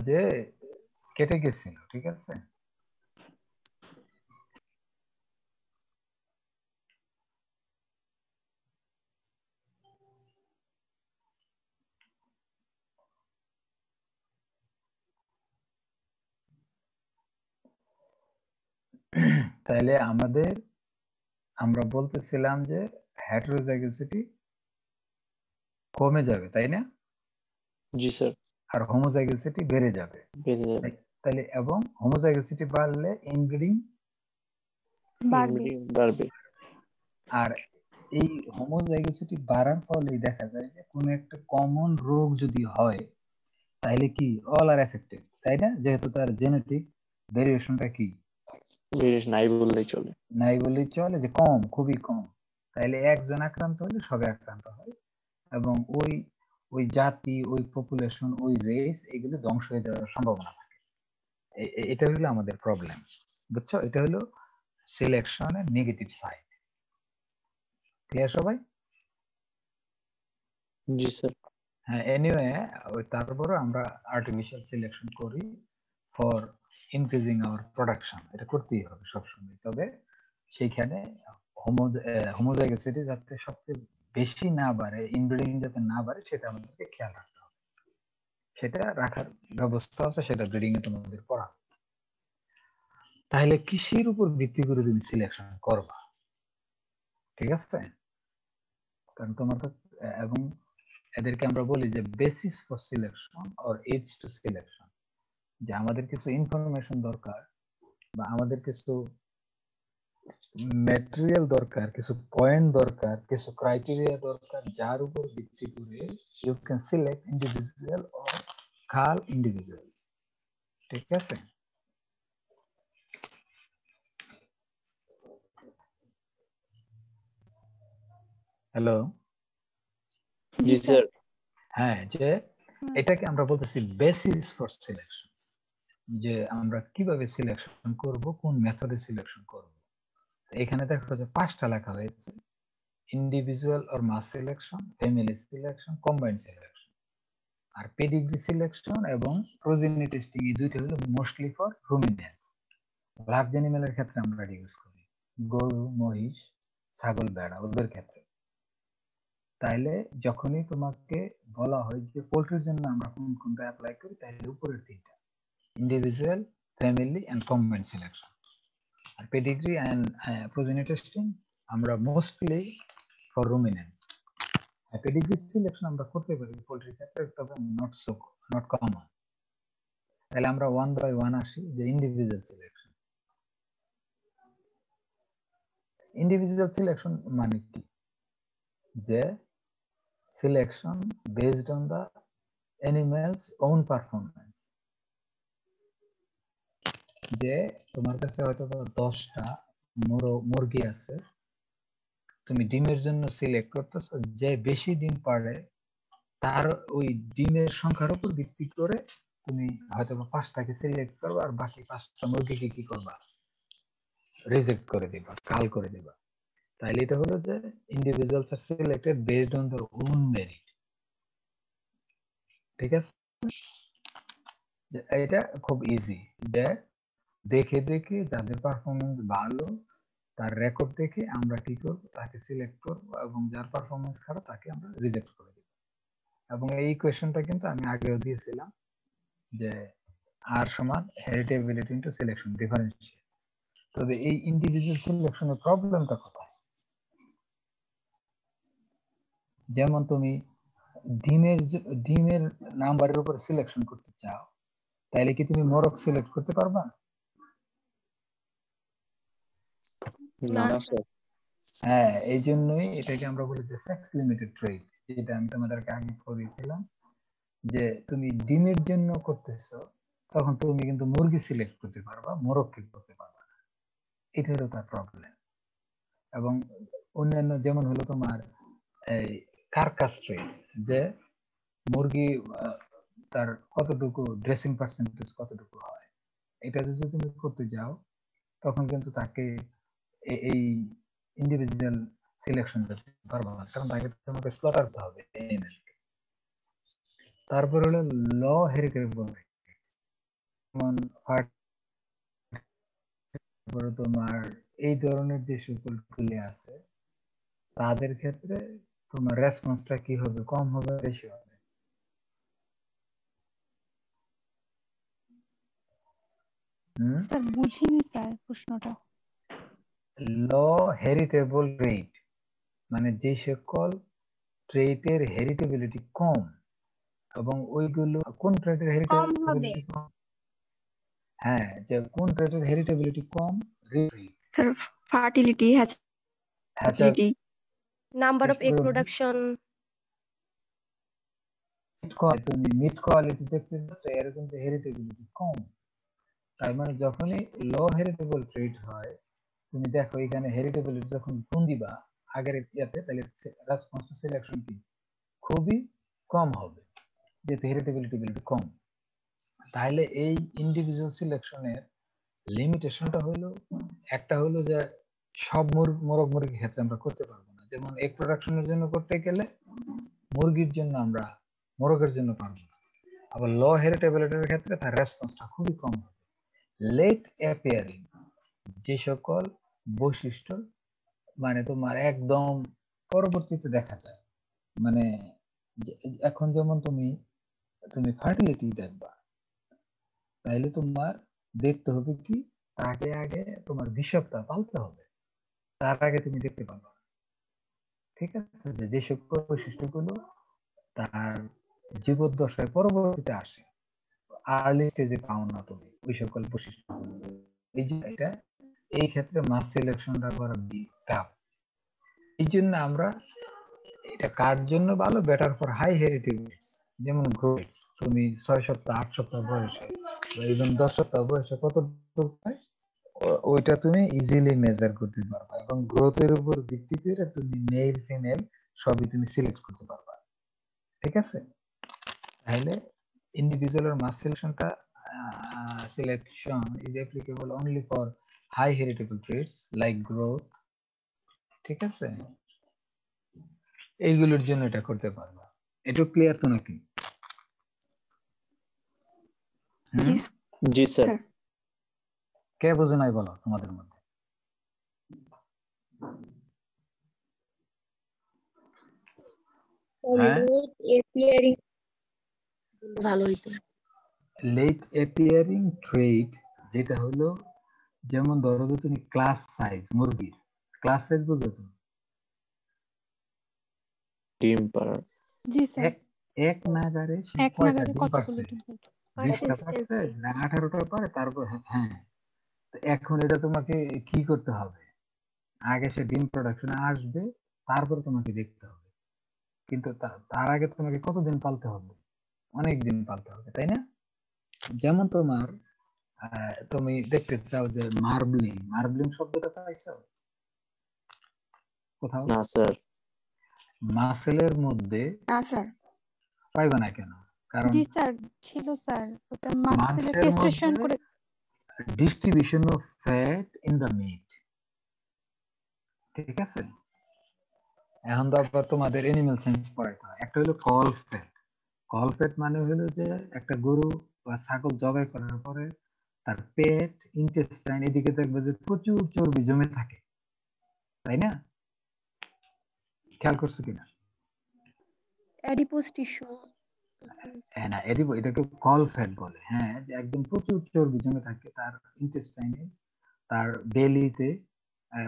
যে কেটে গেছিল, ঠিক আছে? তাহলে আমরা বলতেছিলাম যে হেটেরোজাইগোসিটি কমে যাবে, তাই না? জি স্যার, আর হোমোজাইগোসিটি বেড়ে যাবে। বেড়ে যাবে। তাহলে এবং হোমোজাইগোসিটি বাড়লে ইনব্রিডিং বাড়বে। বাড়বে। আর এই হোমোজাইগোসিটি বাড়ার ফলে দেখা যায় যে কোনো একটা কমন রোগ যদি হয় তাহলে কি অল আর এফেক্টেড, তাই না? যেহেতু তার জেনেটিক ভেরিয়েশনটা কি নাই বললেই চলে, নাই বললেই চলে, যে কম, খুবই কম। তাহলে একজন আক্রান্ত হলে সবাই আক্রান্ত হয় এবং ওই জাতি, ওই পপুলেশন, ওই রেস এগুলো ধ্বংস হয়ে যাওয়ার সম্ভাবনা থাকে। এটা হলো আমাদের প্রবলেম, বুঝছো? এটা হলো সিলেকশনের নেগেটিভ সাইড। ক্লিয়ার সবাই? জি স্যার। হ্যাঁ, এনিওয়ে তারপরে আমরা আর্টিফিশিয়াল সিলেকশন করি ফর ইনক্রিজিং আওয়ার প্রোডাকশন, এটা করতেই হবে সবসময়। তবে সেইখানে হোমোজাইগোসিটি যাতে সবচেয়ে বেশি না বাড়ে, ইনব্রিডিং যাতে না বাড়ে, সেটা আমাদেরকে খেয়াল রাখতে হবে। সেটা রাখার ব্যবস্থা আছে, সেটা ব্রিডিং এ তোমাদের পড়া। তাহলে কৃষির উপর ভিত্তি করে তুমি সিলেকশন করবা, ঠিক আছে? কারণ তোমার তো এবং এদেরকে আমরা বলি যে basis for selection or aids to selection, যে আমাদের কিছু ইনফরমেশন দরকার বা আমাদের কিছু ম্যাটেরিয়াল দরকার, কিছু পয়েন্ট দরকার, কিছু ক্রাইটেরিয়া দরকার, যার উপর ভিত্তি করে you can select individual or call individual, ঠিক আছে? হ্যালো, জি স্যার। হ্যাঁ, যে এটাকে আমরা বলতেছি বেসিস ফর সিলেকশন, যে আমরা কিভাবে সিলেকশন করব, কোন মেথডে সিলেকশন করব। এখানে দেখো যে 5টা লেখা হয়েছে: individual or mass selection, family selection, combined selection. আর পেডিগ্রি সিলেকশন এবং প্রোজেনি টেস্টিং, এই দুইটা হলো মোস্টলি ফর রুমিনেন্স। লার্জ অ্যানিমেলের ক্ষেত্রে আমরা ইউজ করি, গরু, মহিষ, ছাগল, ভেড়া, ওদের ক্ষেত্রে। তাইলে যখনই তোমাকে বলা হয় যে পোল্ট্রির জন্য আমরা কোনটা অ্যাপ্লাই করি, তাহলে উপরের তিনটা: individual, family and combined selection. আর পেডিগ্রি এন্ড প্রোজেনি টেস্টিং আমরা mostly for ruminants. Pedigree selection আমরা করতে পারি পোল্ট্রির ক্ষেত্রে, তবে নট কমন। তাহলে আমরা 1 বাই 1 আসি, যে ইন্ডিভিজুয়াল সিলেকশন। ইন্ডিভিজুয়াল সিলেকশন মানে কি? যে selection based on the animal's own performance. যে তোমার কাছে হয়তো 10টা মুরগি আছে, তুমি ডিমের জন্য সিলেক্ট করতেছো, যে বেশি ডিম পারে তার ওই ডিমের সংখ্যার উপর ভিত্তি করে তুমি হয়তো 5টাকে সিলেক্ট করবা, আর বাকি 5টা মুরগিকে কি করবা? রিজেক্ট করে দিবা, কাল করে দিবা। তাহলে এটা হলো যে individuals are selected based on their own merit, ঠিক আছে? এটা খুব ইজি, যে দেখে দেখে যাদের পারফরমেন্স ভালো তার রেকর্ড দেখে আমরা কি করব? তাকে সিলেক্ট করব, এবং যার পারফরমেন্স খারাপ তাকে আমরা রিজেক্ট করে দেব। এবং এই কোয়েশ্চনটা কিন্তু আমি আগেও দিয়েছিলাম, যে আর সমান হেরিটেবিলিটি ইনটু সিলেকশন ডিফারেন্সিয়েট। তবে এই ইন্ডিভিজুয়াল সিলেকশনের প্রবলেমটা কোথায়? যেমন তুমি ডিমের নাম্বারের উপর সিলেকশন করতে চাও, তাহলে কি তুমি মোরগ সিলেক্ট করতে পারবা? না স্যার। হ্যাঁ, এই জন্যই এটাকে আমরা বলি যে সেক্স লিমিটেড ট্রেড, যেটা আমি তোমাদেরকে আগে পড়িয়েছিলাম, যে তুমি ডিমের জন্য করতেছো, তখন তুমি কিন্তু মুরগি সিলেক্ট করতে পারবা, মোরগ করতে পারবা না। এটা হলো তার প্রবলেম। এবং অন্যান্য যেমন হলো তোমার এই কার্কাস ট্রেড, যে মুরগি তার কতটুকু ড্রেসিং পার্সেন্টেজ কতটুকু হয়, এটা যদি তুমি করতে যাও, তখন কিন্তু তাকে এই ইন্ডিভিজুয়াল সিলেকশন করতে পারবো না, কারণ তাকে তোমাকে স্লটার করতে হবে। তারপর হলো ল হেরিটেবল রাইটস, যেমন তারপরে তোমার এই ধরনের যে সকল গুলি আছে তাদের ক্ষেত্রে তোমার রেসপন্সটা কি হবে, কম হবে বেশি হবে? স্যার বুঝিনি স্যার প্রশ্নটা। লো হেরিটেবল ট্রেড মানে যে সকল ট্রেডের হেরিটেবিলিটি কম, এবং ওইগুলো কোন ট্রেডের হেরিটেবিলিটি কম? হ্যাঁ, যে কোন ট্রেডের হেরিটেবিলিটি কম? Sir fertility, hatchability, number of egg production. তুমি মিড কোয়ালিটি দেখতে যাচ্ছ এর কিন্তু হেরিটেবিলিটি কম। তার মানে যখনই লো হেরিটেবল ট্রেড হয়, তুমি দেখো এখানে হেরিটেবিলিটি যখন গুণ দিবা আগের ইয়াতে, তাহলে রেসপন্স টু সিলেকশন কি খুবই কম হবে, যেহেতু হেরিটেবিলিটি কম। তাহলে এই ইন্ডিভিজুয়াল সিলেকশনের লিমিটেশনটা হলো, একটা হলো যে সব মোরগ মুরগির ক্ষেত্রে আমরা করতে পারবো না। যেমন এগ প্রোডাকশনের জন্য করতে গেলে মুরগির জন্য আমরা মোরগের জন্য পারবো না। আবার লো হেরিটেবিলিটির ক্ষেত্রে তার রেসপন্সটা খুবই কম হবে। লেট অ্যাপিয়ারিং যে সকল বৈশিষ্ট্য মানে তোমার একদম পরবর্তীতে দেখা যায়, মানে এখন যেমন তুমি ফার্টিলিটি দেখবা, তাইলে তোমার দেখতে হবে কি তাকে আগে তোমার 20 সপ্তাহ পালতে হবে, তার আগে তুমি দেখতে পারবে না। ঠিক আছে, যে সকল বৈশিষ্ট্যগুলো তার জীবদ্দশায় পরবর্তীতে আসে, আর্লি স্টেজে পাও না তুমি ওই সকল বৈশিষ্ট্য। এই যে এটা এই ক্ষেত্রে মাস সিলেকশনটা করা টাফ। এই জন্য আমরা এটা কার জন্য ভালো, বেটার ফর হাই হেরিটেজ, যেমন গ্রোথ তুমি 6 সপ্তাহ 8 সপ্তাহ বয়সে বা ইভেন 10 সপ্তাহ বয়সে কতটুকু হয় ওইটা তুমি ইজিলি মেজার করতে পারবা, এবং গ্রোথের উপর ভিত্তি করে তুমি মেল ফিমেল সবই তুমি সিলেক্ট করতে পারবা। ঠিক আছে, তাহলে ইন্ডিভিজুয়াল মাস সিলেকশনটা selection is applicable only for high heritable traits like growth। ঠিক আছে, এইগুলোর জন্য এটা করতে পারবা। এটা ক্লিয়ার তো নাকি? জি স্যার। কে বুঝে নাই বলো তোমাদের মধ্যে? ভালো হইতো। লেট অ্যাপিয়ারিং ট্রেড যেটা হলো, যেমন ধরো যে তুমি ক্লাস সাইজ, মুরগির ক্লাস সাইজ বুঝো তো? ডিম পাড়ার। জি স্যার। এক নাগারে এক কয়টা নাগারে ডিম কতগুলো পারছে? ডিম পারছে? 20টা পারছে না 18টা পারে? তারপর হ্যাঁ, এখন এটা তোমাকে কি করতে হবে, আগে সে ডিম প্রোডাকশনে আসবে, তারপর তোমাকে দেখতে হবে। কিন্তু তার আগে তোমাকে কতদিন পালতে হবে? অনেক দিন পালতে হবে, তাই না? যেমন তোমার তুমি দেখতে চাও যে মার্বলিং শব্দটা পাইছো কোথাও? না স্যার। মাসেলের মধ্যে না স্যার। পাইবা না কেন? কারণ জি স্যার ছিল স্যার, ওটা মাসেলের মাংসের টেস্টেশন মধ্যে করে distribution of fat in the meat. ঠিক আছে, এখন তো তোমাদের এনিম্যাল সায়েন্স পড়াইতে হয়। একটা হলো কল ফ্যাট মানে হলো যে একটা গরু বা ছাগল জবাই করার পরে তার পেট, ইন্টেস্টাইন এদিকে দেখবে যে প্রচুর চর্বি জমে থাকে, তাই না? খেয়াল করছো কিনা? Adipose tissue. হ্যাঁ, না এটাকে কল ফ্যাট বলে। হ্যাঁ, যে একদম প্রচুর চর্বি জমে থাকে তার ইন্টেস্টাইনে, তার বেলিতে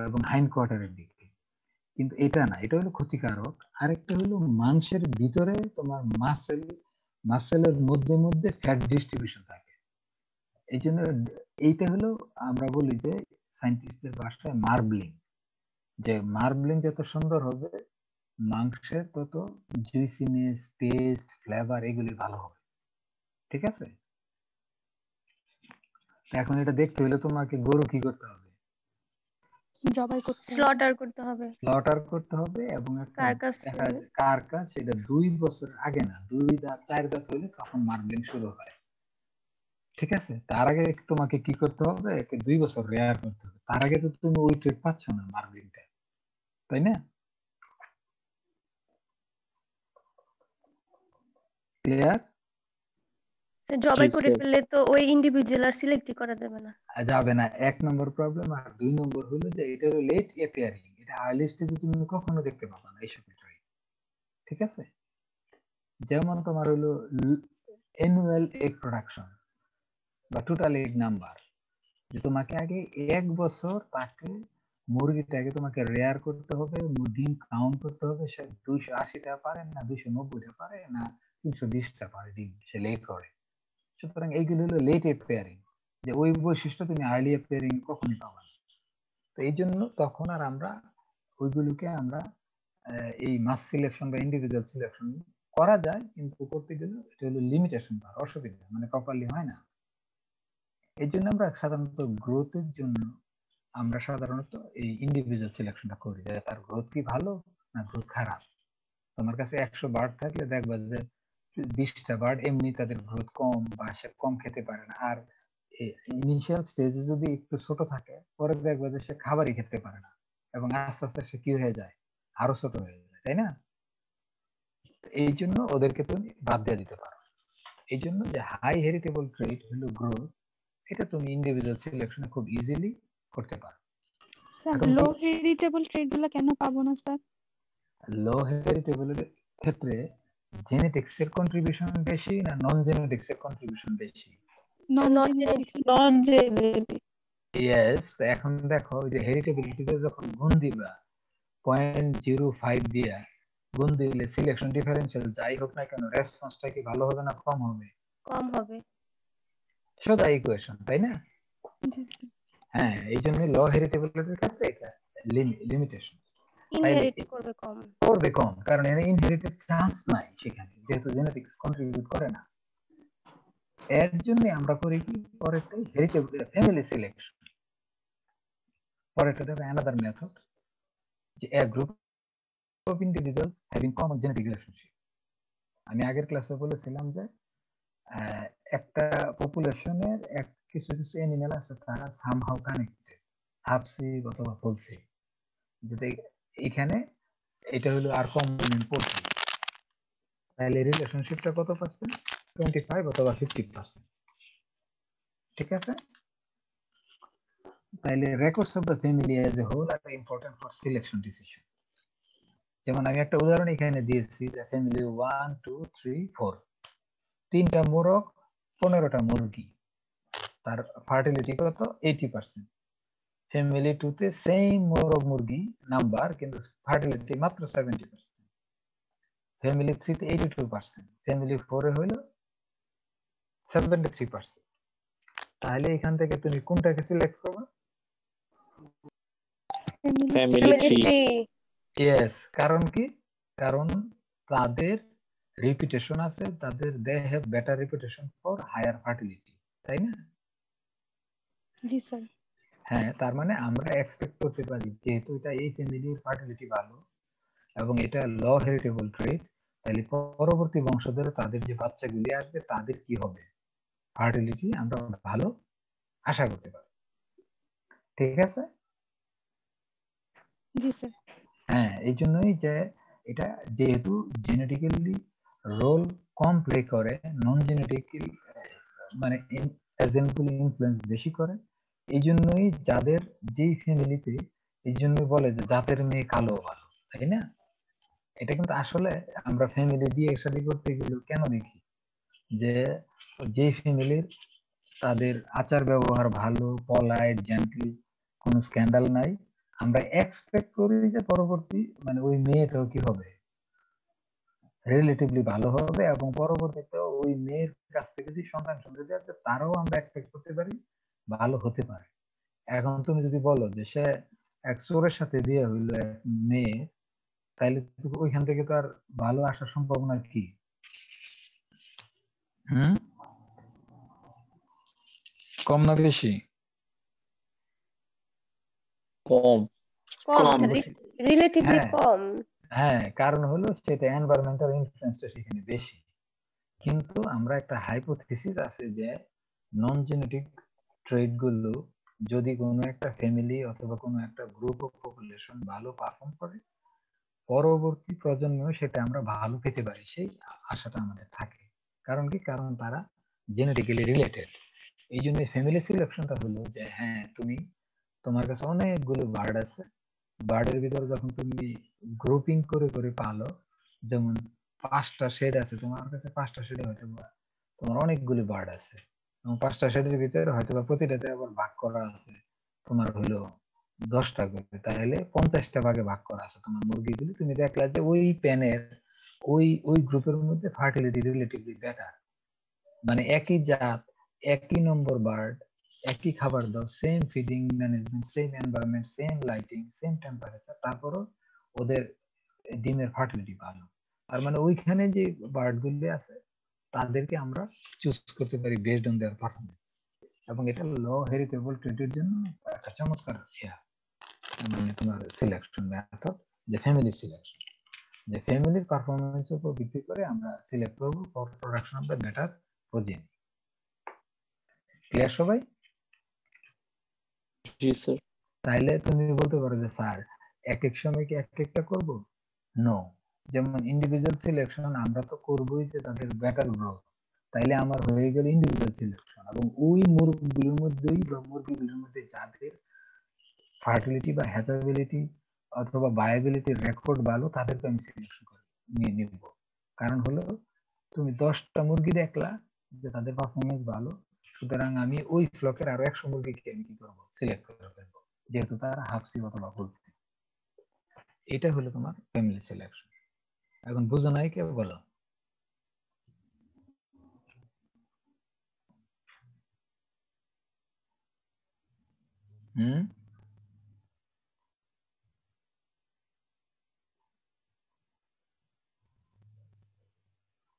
এবং হাইন্ড কোয়ার্টারের দিকে। কিন্তু এটা না, এটা হলো ক্ষতিকারক। আরেকটা হলো মাংসের ভিতরে তোমার মাসেলের মধ্যে মধ্যে ফ্যাট ডিস্ট্রিবিউশন থাকে। এই জন্য এইটা হলো আমরা বলি যে সায়েন্টিস্টদের ভাষায় মার্বলিং, যে মার্বলিং যত সুন্দর হবে মাংসের তত জুইসিনেস, টেস্ট, ফ্লেভার এগুলি ভালো হবে। ঠিক আছে, এখন এটা দেখতে হলে তোমাকে গরু কি করতে হবে? জবাই করতে হবে, স্লটার করতে হবে এবং একটা কার্কাস এটা 2 বছর আগে না, 2 দাঁত 4 দাঁত হলে তখন মার্বলিং শুরু হয়। ঠিক আছে, তার আগে তোমাকে কি করতে হবে? 2 বছর রেয়ার করতে হবে। তার আগে তো তুমি ওই ট্রেড পাচ্ছ না মার্বলিংটা, তাই না? ক্লিয়ার? জবাই জি করে স্যার। ফেললে তো ওই ইন্ডিভিজুয়াল আর সিলেক্টই করা যাবে না। যাবে না, 1 নম্বর প্রবলেম। আর 2 নম্বর হলো যে এটা হলো লেট অ্যাপিয়ারিং, এটা আর্লি স্টেজে তুমি কখনো দেখতে পাবা না এইসব ট্রেড। ঠিক আছে, যেমন তোমার হলো অ্যানুয়াল এগ প্রোডাকশন বা টোটাল এগ নাম্বার, যে তোমাকে আগে 1 বছর তাকে মুরগিটাকে তোমাকে রেয়ার করতে হবে, ডিম কাউন্ট করতে হবে, সে 280টা পারে না 290টা পারে না 320টা পারে ডিম সে লে করে। সুতরাং এইগুলো হলো লেট অ্যাপিয়ারিং, যে ওই বৈশিষ্ট্য তুমি আর্লি অ্যাপিয়ারিং কখনই পাবা না। তো এই জন্য তখন আর আমরা ওইগুলোকে আমরা এই মাস সিলেকশন বা ইন্ডিভিজুয়াল সিলেকশন করা যায়, কিন্তু করতে গেলে এটা হলো লিমিটেশন বা অসুবিধা, মানে প্রপারলি হয় না। এই জন্য আমরা সাধারণত গ্রোথের জন্য আমরা সাধারণত এই ইন্ডিভিজুয়াল সিলেকশনটা করি, যে তার গ্রোথ কি ভালো না গ্রোথ খারাপ। তোমার কাছে 100 বার্ড থাকলে দেখবা যে 20টা বার্ড এমনি তাদের গ্রোথ কম বা সে কম খেতে পারে না, আর ইনিশিয়াল স্টেজে যদি একটু ছোট থাকে পরে দেখবা যে সে খাবারই খেতে পারে না, এবং আস্তে আস্তে সে কি হয়ে যায়, আরো ছোট হয়ে যায়, তাই না? এই জন্য ওদেরকে তুমি বাদ দিয়ে দিতে পারো। এই জন্য যে হাই হেরিটেবল ট্রেড হলো গ্রোথ, এটা তুমি ইন্ডিভিজুয়াল সিলেকশনে খুব ইজিলি করতে পারো। স্যার এখন লো হেরিটেবল ট্রেড গুলো কেন পাবো না স্যার? লো হেরিটেবলের ক্ষেত্রে জেনেটিক্স এর কন্ট্রিবিউশন বেশি না নন জেনেটিক্স এর কন্ট্রিবিউশন বেশি? নন জেনেটিক। ইয়েস। এখন দেখো যে হেরিটেবিলিটিতে যখন গুণ দিবা 0.05 দিয়া গুণ দিলে সিলেকশন ডিফারেন্সিয়াল যাই হোক না কেন রেসপন্সটা কি ভালো হবে না কম হবে? কম হবে। সোজা ইকুয়েশন, তাই না? হ্যাঁ, এই জন্য লো হেরিটেবিলিটির ক্ষেত্রে এটা লিমিটেশন, ইনহেরিট করবে কম, করবে কম, কারণ এর ইনহেরিটেড চান্স নাই সেখানে, যেহেতু জেনেটিক্স কন্ট্রিবিউট করে না। এর জন্য আমরা করি কি, পরেরটা হেরিটেবল ফ্যামিলি সিলেকশন। পরেরটা হবে অ্যানাদার মেথড, যে a group of individuals having common genetic relationship। আমি আগের ক্লাসে বলেছিলাম যে একটা পপুলেশনের কিছু কিছু অ্যানিমেল আছে তারা সামহাউ কানেক্টেড, হাফসিভ অথবা ফুলসিভ। যদি এখানে এটা হলো আর কমন পড়ছে, তাহলে রিলেশনশিপটা কত পার্সেন্ট? 25 অথবা 50%। ঠিক আছে, তাহলে records of the family as a whole are important for selection decision. যেমন আমি একটা উদাহরণ এখানে দিয়েছি, যে ফ্যামিলি 1 2 3 4, 3টা মোরগ 15টা মুরগি, তার ফার্টিলিটি কত? 80%। ফ্যামিলি 2 তে সেম মোরগ মুরগি নাম্বার, কিন্তু ফার্টিলিটি মাত্র 70%। ফ্যামিলি 3 তে 82%, ফ্যামিলি 4 এ হলো 73%। তাহলে এখান থেকে তুমি কোনটাকে সিলেক্ট করবে? ফ্যামিলি 3। ইয়েস। কারণ কি? কারণ তাদের রিপিটেশন আছে, তাদের they have better repetition for higher fertility, তাই না? জি স্যার। হ্যাঁ, তার মানে আমরা এক্সপেক্ট করতে পারি যেহেতু এটা এই ফ্যামিলির ফার্টিলিটি ভালো এবং এটা লো হেরিটেবল ট্রেড, তাহলে পরবর্তী বংশধর তাদের যে বাচ্চাগুলি আসবে তাদের কি হবে, ফার্টিলিটি আমরা ভালো আশা করতে পারি। ঠিক আছে? জি স্যার। হ্যাঁ, এই জন্যই যে এটা যেহেতু জেনেটিক্যালি রোল কম প্লে করে, নন জেনেটিক্যালি মানে এজেন্টগুলি ইনফ্লুয়েন্স বেশি করে, এই জন্যই যাদের যেই ফ্যামিলিতে, এই জন্য বলে যে জাতের মেয়ে কালো ভালো, তাই না? এটা কিন্তু আসলে আমরা ফ্যামিলি বিয়ে শাদী করতে গেলে কেন দেখি যে যেই ফ্যামিলির তাদের আচার ব্যবহার ভালো, পলাইট, জেন্টলি, কোনো স্ক্যান্ডাল নাই, আমরা এক্সপেক্ট করি যে পরবর্তী মানে ওই মেয়েটাও কি হবে, রিলেটিভলি ভালো হবে, এবং পরবর্তীতে ওই মেয়ের কাছ থেকে যে সন্তান সন্ততি আছে তারাও আমরা এক্সপেক্ট করতে পারি ভালো হতে পারে। এখন তুমি যদি বলো যে সে এক চোরের সাথে বিয়ে হইলো এক মেয়ে, তাইলে ওইখান থেকে তো আর ভালো আসার সম্ভাবনা কি? কম না বেশি? কম। রিলেটিভলি কম। হ্যাঁ, কারণ হলো সেটা এনভায়রনমেন্টাল ইনফ্লুয়েন্সটা সেখানে বেশি। কিন্তু আমরা একটা হাইপোথিসিস আছে যে নন জেনেটিক ট্রেড গুলো যদি কোনো একটা ফ্যামিলি অথবা কোনো একটা গ্রুপ অফ পপুলেশন ভালো পারফর্ম করে, পরবর্তী প্রজন্মেও সেটা আমরা ভালো পেতে পারি, সেই আশাটা আমাদের থাকে। কারণ কি? কারণ তারা জেনেটিক্যালি রিলেটেড। এই জন্য ফ্যামিলি সিলেকশনটা হলো যে হ্যাঁ তুমি তোমার কাছে অনেকগুলো বার্ড আছে, বার্ডের ভিতরে যখন তুমি গ্রুপিং করে করে পালো, যেমন 5টা শেড আছে তোমার কাছে, 5টা শেডে হয়তো তোমার অনেকগুলো বার্ড আছে, এবং 5টা শেডের ভিতরে হয়তো প্রতিটাতে আবার ভাগ করা আছে তোমার হলো 10টা করে, তাহলে 50টা ভাগে ভাগ করা আছে তোমার মুরগিগুলি। তুমি দেখলা যে ওই প্যানের ওই গ্রুপের মধ্যে ফার্টিলিটি রিলেটিভলি বেটার, মানে একই জাত, একই নম্বর বার্ড, একই খাবার দাও, same feeding management, same environment, same lighting, same temperature, তারপরও ওদের ডিমের ফার্টিলিটি ভালো। তার মানে ওইখানে যে বার্ড গুলি আছে তাদেরকে আমরা চুজ করতে পারি বেসড অন দেয়ার পারফরম্যান্স, এবং এটা লো হেরিটেবল ট্রেডের জন্য একটা চমৎকার মানে তোমার সিলেকশন মেথড, যে ফ্যামিলি সিলেকশন, যে ফ্যামিলির পারফরম্যান্সের উপর ভিত্তি করে আমরা সিলেক্ট করব for production of the better frozen. Clear সবাই? জি স্যার। তাইলে তুমি বলতে পারো যে স্যার এক এক সময় কি এক একটা করব? নো। যেমন ইন্ডিভিজুয়াল সিলেকশন আমরা তো করবোই যে তাদের বেটার গ্রোথ, তাইলে আমার হয়ে গেল ইন্ডিভিজুয়াল সিলেকশন, এবং ওই মুরগিগুলোর মধ্যেই বা মুরগিগুলোর মধ্যে যাদের ফার্টিলিটি বা হ্যাচাবিলিটি অথবা বায়াবিলিটির রেকর্ড ভালো তাদেরকে আমি সিলেকশন করে নিয়ে নিব। কারণ হলো তুমি 10টা মুরগি দেখলা যে তাদের পারফরমেন্স ভালো, সুতরাং আমি ওই ফ্লকের আরো 100 মুরগিকে আমি কি করবো? সিলেক্ট করে ফেলবো, যেহেতু তারা হাফ সি অথবা ফুল সি। এটা হলো তোমার ফ্যামিলি সিলেকশন। এখন বুঝো নাই কেউ? বলো।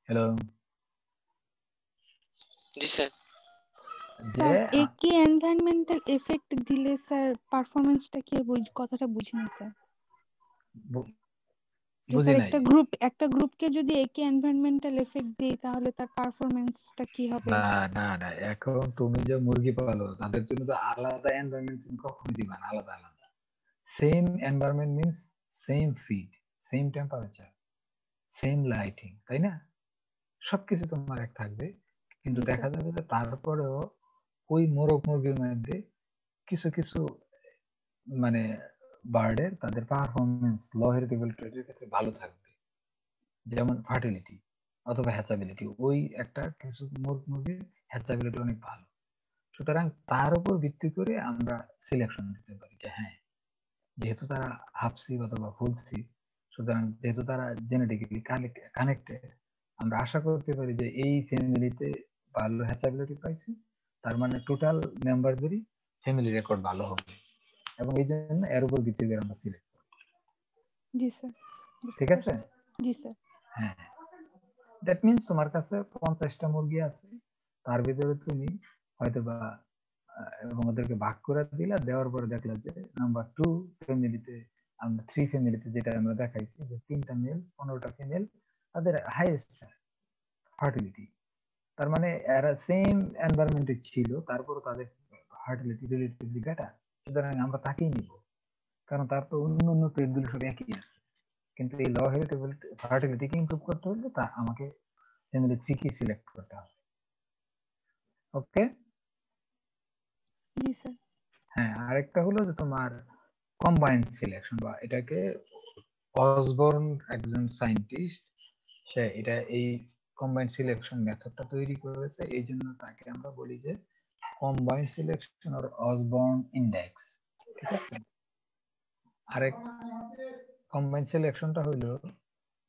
হ্যালো। জি স্যার। স্যার একই এনভায়রনমেন্টাল এফেক্ট দিলে স্যার পারফরম্যান্সটা কি কথাটা বুঝিনি স্যার। বুঝি নাই। একটা গ্রুপকে যদি একই এনভায়রনমেন্টাল এফেক্ট দেই তাহলে তার পারফরম্যান্সটা কি হবে? না না না, এখন তুমি যে মুরগি পালো তাদের জন্য তো আলাদা এনভায়রনমেন্ট তুমি কখনো দিবা না, আলাদা আলাদা। Same environment means same feed, same temperature, same lighting, তাই না? সবকিছু তোমার এক থাকবে, কিন্তু দেখা যাবে যে তারপরেও ওই মোরগ মুরগির মধ্যে কিছু কিছু মানে বার্ডের তাদের পারফরমেন্স লো হেরিটেবল ট্রেডের ক্ষেত্রে ভালো থাকবে, যেমন ফার্টিলিটি অথবা হ্যাচাবিলিটি। ওই একটা কিছু মুরগির হ্যাচাবিলিটি অনেক ভালো, সুতরাং তার উপর ভিত্তি করে আমরা সিলেকশন দিতে পারি যে হ্যাঁ যেহেতু তারা হাফ সি অথবা ফুল সি, সুতরাং যেহেতু তারা জেনেটিক্যালি কানেক্টেড, আমরা আশা করতে পারি যে এই ফ্যামিলিতে ভালো হ্যাচাবিলিটি পাইছি, তার মানে টোটাল মেম্বারদেরই ফ্যামিলি রেকর্ড ভালো হবে, এবং এই জন্য এর উপর ভিত্তি করে আমরা সিলেক্ট করব। জি স্যার। ঠিক আছে? জি স্যার। হ্যাঁ, দ্যাট মিন্স তোমার কাছে 50টা মুরগি আছে, তার ভিতরে তুমি হয়তোবা এবং ওদেরকে ভাগ করে দিলা, দেওয়ার পরে দেখলা যে নাম্বার 2 ফ্যামিলিতে, আমরা 3 ফ্যামিলিতে যেটা আমরা দেখাইছি যে 3টা মেল 15টা ফিমেল, তাদের হাইয়েস্ট ফার্টিলিটি। তার মানে এরা সেম এনভায়রনমেন্টে ছিল, তারপর তাদের ফার্টিলিটি রিলেটিভলি বেটার, সুতরাং আমরা তাকেই নিব, কারণ তার তো অন্য ট্রেডগুলো সব একই আছে। কিন্তু এই লো হেরিটেবল ফার্টিলিটিকে ইমপ্রুভ করতে হলে তা আমাকে ফ্যামিলি 3 কে সিলেক্ট করতে হবে। ওকে? জি স্যার। হ্যাঁ, আরেকটা হলো যে তোমার কম্বাইন্ড সিলেকশন, বা এটাকে অসবর্ন একজন সায়েন্টিস্ট, সে এটা এই কম্বাইন্ড সিলেকশন মেথডটা তৈরি করেছে, এই জন্য তাকে আমরা বলি যে combined selection or Osborne index. ঠিক আছে? আরেক কম্বাইন্ড সিলেকশনটা হলো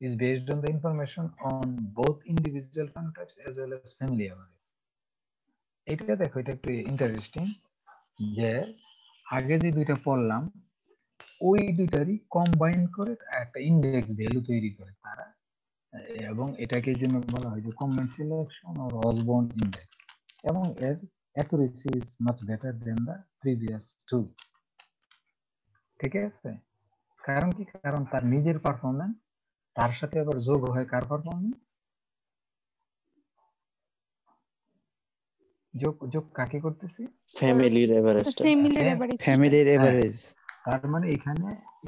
is based on the information on both individual phenotypes as well as family average. এটা দেখো, এটা একটু ইন্টারেস্টিং যে আগে যে দুইটা পড়লাম ওই দুইটারই কম্বাইন করে একটা ইন্ডেক্স ভ্যালু তৈরি করে তারা, এবং এটাকে জন্য বলা হয় যে combined selection or Osborne index, এবং এর accuracy is much better than the previous two. ঠিক আছে? কারণ কি? কারণ তার নিজের পারফরম্যান্স, তার সাথে আবার যোগ হয় কার পারফরম্যান্স? যোগ কাকে করতেছি? ফ্যামিলির এভারেজটা। ফ্যামিলির এভারেজ। তার মানে এখানে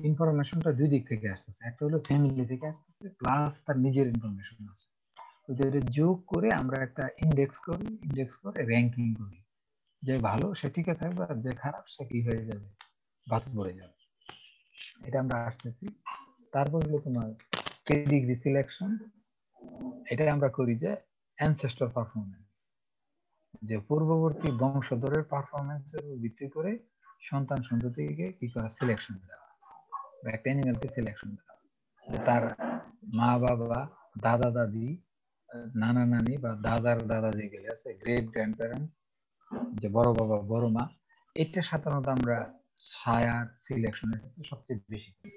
ইনফরমেশনটা দুই দিক থেকে আসতেছে, একটা হলো ফ্যামিলি থেকে আসতেছে প্লাস তার নিজের ইনফরমেশন আছে। ওদের যোগ করে আমরা একটা ইন্ডেক্স করি, ইন্ডেক্স করে র্যাঙ্কিং করি, যে ভালো সে টিকে থাকবে আর যে খারাপ সে কি হয়ে যাবে, বাদ পড়ে যাবে। এটা আমরা আসতেছি। তারপর হলো তোমার পেডিগ্রি সিলেকশন। এটা আমরা করি যে অ্যানসেস্টর পারফরম্যান্স, যে পূর্ববর্তী বংশধরের পারফরম্যান্সের উপর ভিত্তি করে সন্তান সন্ততিকে কি করা, সিলেকশন দেওয়া বা একটা অ্যানিমেলকে সিলেকশন দেওয়া। তার মা বাবা, দাদা দাদি, নানা নানি বা দাদার দাদা যেগুলো আছে, গ্রেট গ্র্যান্ড প্যারেন্টস, যে বড় বাবা বড় মা, এটা সাধারণত আমরা সায়ার সিলেকশনের ক্ষেত্রে সবচেয়ে বেশি করি,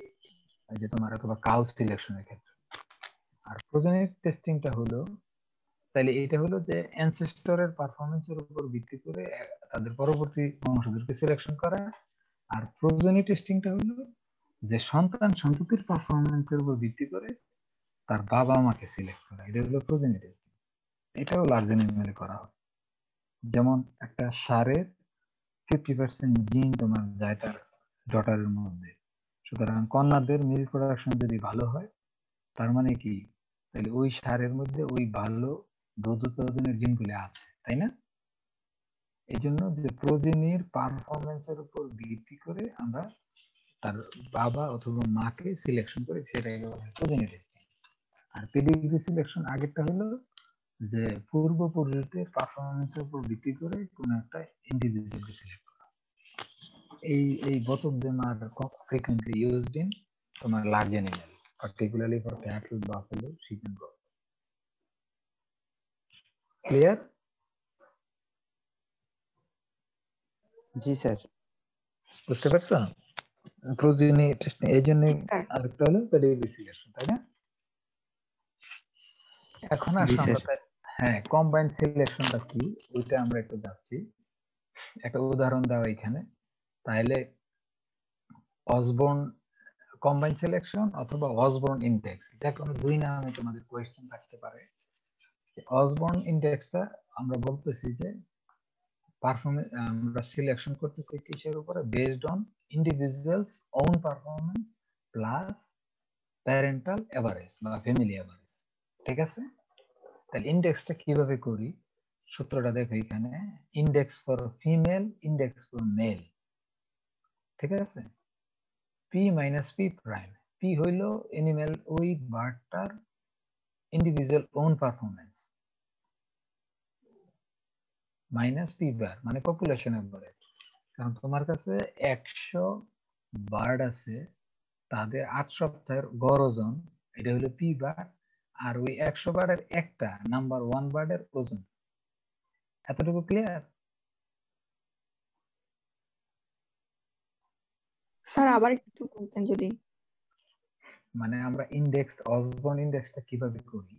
যে তোমার অথবা কাউ সিলেকশনের ক্ষেত্রে। আর প্রজেনিক টেস্টিংটা হলো, তাহলে এটা হলো যে অ্যানসেস্টরের পারফরম্যান্সের উপর ভিত্তি করে তাদের পরবর্তী বংশধরকে সিলেকশন করা। আর প্রজেনি টেস্টিংটা হলো যে সন্তান সন্ততির পারফরম্যান্সের উপর ভিত্তি করে তার বাবা মাকে সিলেক্ট করা। এটা হলো প্রজেনি টেস্টিং। এটাও লার্জ অ্যানিমেলে করা হয়। যেমন একটা ষাঁড়ের 50% জিন তোমার যায় তার ডটারের মধ্যে, সুতরাং কন্যাদের মিল্ক প্রোডাকশন যদি ভালো হয়, তার মানে কি, তাহলে ওই ষাঁড়ের মধ্যে ওই ভালো দুধ উৎপাদনের জিনগুলি আছে, তাই না? এই জন্য যে প্রজেনির পারফরমেন্সের উপর ভিত্তি করে আমরা তার বাবা অথবা মাকে সিলেকশন করি, সেটাই প্রজেনি টেস্টিং। আর পেডিগ্রি সিলেকশন আগেরটা হলো যে পূর্বপুরুষদের পারফরমেন্সের উপর ভিত্তি করে কোন একটা ইন্ডিভিজুয়ালকে সিলেক্ট করা। এই both of them are frequently used in তোমার large animal, particularly for cattle, buffalo, sheep and goat. Clear? G sir. বুঝতে পারছো? প্রজেনি টেস্টিং এই জন্য আরেকটা হলো পেডিগ্রি সিলেকশন, তাই না? এখন আসলে আমরা হ্যাঁ কম্বাইন্ড সিলেকশনটা কি ওইটা আমরা একটু যাচ্ছি। একটা উদাহরণ দেওয়া এখানে, তাহলে অসবর্ন কম্বাইন্ড সিলেকশন অথবা অসবর্ন ইন্ডেক্স, যে কোনো দুই নামে তোমাদের কোয়েশ্চেন থাকতে পারে। অসবর্ন ইন্ডেক্সটা আমরা বলতেছি যে পারফরম্যান্স আমরা সিলেকশন করতেছি কিসের উপরে, based on individuals own performance plus parental average বা ফ্যামিলি এভারেজ। ঠিক আছে? তাহলে ইন্ডেক্সটা কিভাবে করি, সূত্রটা দেখো এখানে, index for female, index for male. ঠিক আছে? P minus P prime, P হইল অ্যানিমেল ওই বার্ডটার individual own performance, minus P bar মানে পপুলেশন এভারেজ। কারণ তোমার কাছে 100 বার্ড আছে, তাদের 8 সপ্তাহের গড় ওজন, এটা হলো পি বার, আর ওই 100 বার্ডের একটা নাম্বার 1 বার্ডের ওজন। এতটুকু ক্লিয়ার? স্যার আবার একটু বলতেন যদি। মানে আমরা ইন্ডেক্স, অসবর্ন ইন্ডেক্সটা কিভাবে করি,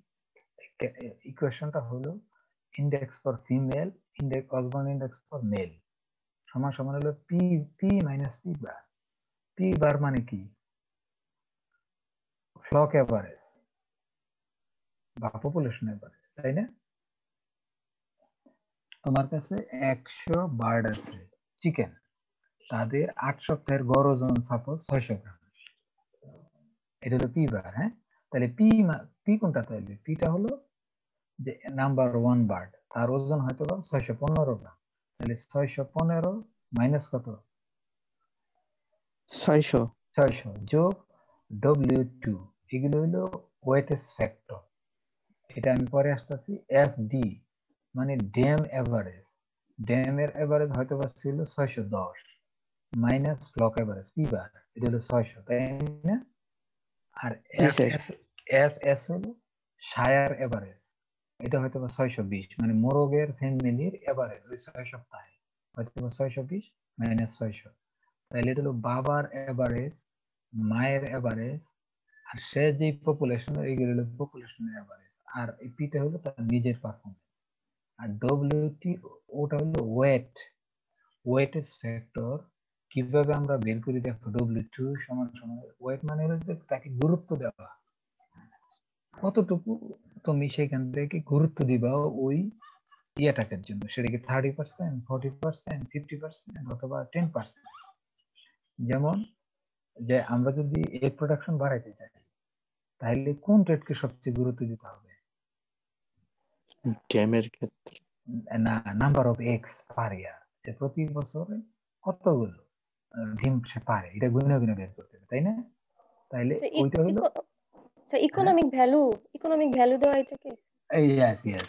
ইকুয়েশনটা হলো index for female, index Osborne index for male সমান সমান হলো P P minus P bar. P bar মানে কি, ফ্লক এভারেজ বা পপুলেশন এভারেজ, তাই না? তোমার কাছে 100 বার্ড আছে চিকেন, তাদের 8 সপ্তাহের গড় ওজন সাপোজ 600 গ্রাম, এটা হলো পি বার। হ্যাঁ, তাহলে পি কোনটা, তাহলে পিটা হলো যে নাম্বার 1 বার্ড, তার ওজন হয়তো বা 615 গ্রাম, তাহলে 615 মাইনাস কত, 600 যোগ W2, এগুলো হলো ওয়েটেজ ফ্যাক্টর। এটা আমি পরে আসতেছি। এফডি মানে ড্যাম এভারেজ, ড্যাম এর এভারেজ হয়তো বা ছিল 610 minus flock average P bar, এটা হলো 600, তাই না? আর এফএস হলো শায়ার এভারেজ, এটা হয়তো বা 620 মানে মোরগের ফ্যামিলির এভারেজ ওই 6 সপ্তাহে হয়তো বা 620 মাইনাস 600, তাহলে এটা হলো বাবার এভারেজ, মায়ের এভারেজ, আর সে যে পপুলেশনের, এইগুলো হলো পপুলেশনের এভারেজ, আর এই পিটা হলো তার নিজের পারফরম্যান্স। আর ডব্লিউটি ওটা হলো ওয়েটেজ ফ্যাক্টর। কিভাবে আমরা বের করি দেখো, W2 সমান সমান ওয়েট মানে হলো তাকে গুরুত্ব দেওয়া, কতটুকু তুমি সেখান থেকে গুরুত্ব দিবা ওই ইয়াটাকের জন্য, সেটা কি 30%, 40%, 50% অথবা 10%। যেমন যে আমরা যদি এগ প্রোডাকশন বাড়াইতে চাই, তাহলে কোন ট্রেডকে সবচেয়ে গুরুত্ব দিতে হবে, ড্যামের ক্ষেত্রে না, নাম্বার অফ এক্স পার ইয়ার, যে প্রতি বছরে কতগুলো ডিম সে পারে, এটা গুণে গুণে বের করতে হবে, তাই না? তাইলে ওইটা হলো ইকোনমিক ভ্যালু দেওয়া এটাকে। ইয়েস ইয়েস,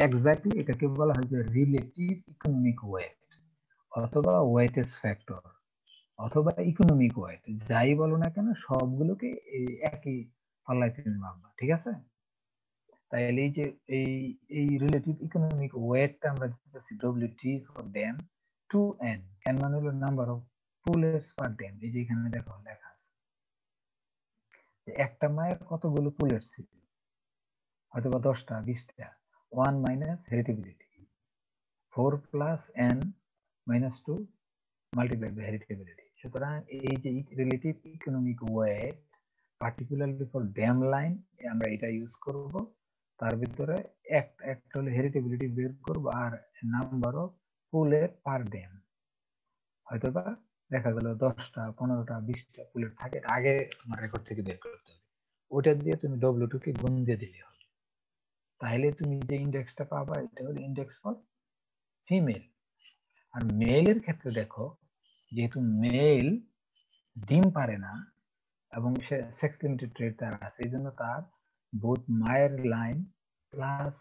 এক্স্যাক্টলি, এটাকে বলা হয় যে রিলেটিভ ইকোনমিক ওয়েট অথবা ওয়েটেজ ফ্যাক্টর অথবা ইকোনমিক ওয়েট, যাই বলো না কেন সবগুলোকে এই একই পাল্লায় তুমি মাপবা, ঠিক আছে? তাহলে এই যে এই রিলেটিভ ইকোনমিক ওয়েটটা আমরা দিতেছি WT for dam 2n, n মানে হলো number of pullets per dam. এই যে এখানে দেখো লেখা আছে যে একটা মায়ের কতগুলো পুলেট ছিল, হয়তোবা 10টা 20টা, 1 minus heritability, 4 plus n minus 2 multiplied by heritability. সুতরাং এই যে relative economic weight particularly for dam line আমরা এটা ইউজ করব, তার ভিতরে একটা হলো হেরিটেবিলিটি বের করব আর number of pullet per dam, হয়তোবা দেখা গেল 10টা 15টা 20টা পুলেট থাকে, আগে তোমার রেকর্ড থেকে বের করতে হবে, ওটা দিয়ে তুমি W2 কে গুণ দিয়ে দিলে হবে, তাহলে তুমি যে ইনডেক্সটা পাবা এটা হলো ইনডেক্স ফর ফিমেল। আর মেলের ক্ষেত্রে দেখো, যেহেতু মেল ডিম পারে না এবং সে সেক্স লিমিটেড ট্রেড তার আছে, এই জন্য তার বোথ মায়ের লাইন প্লাস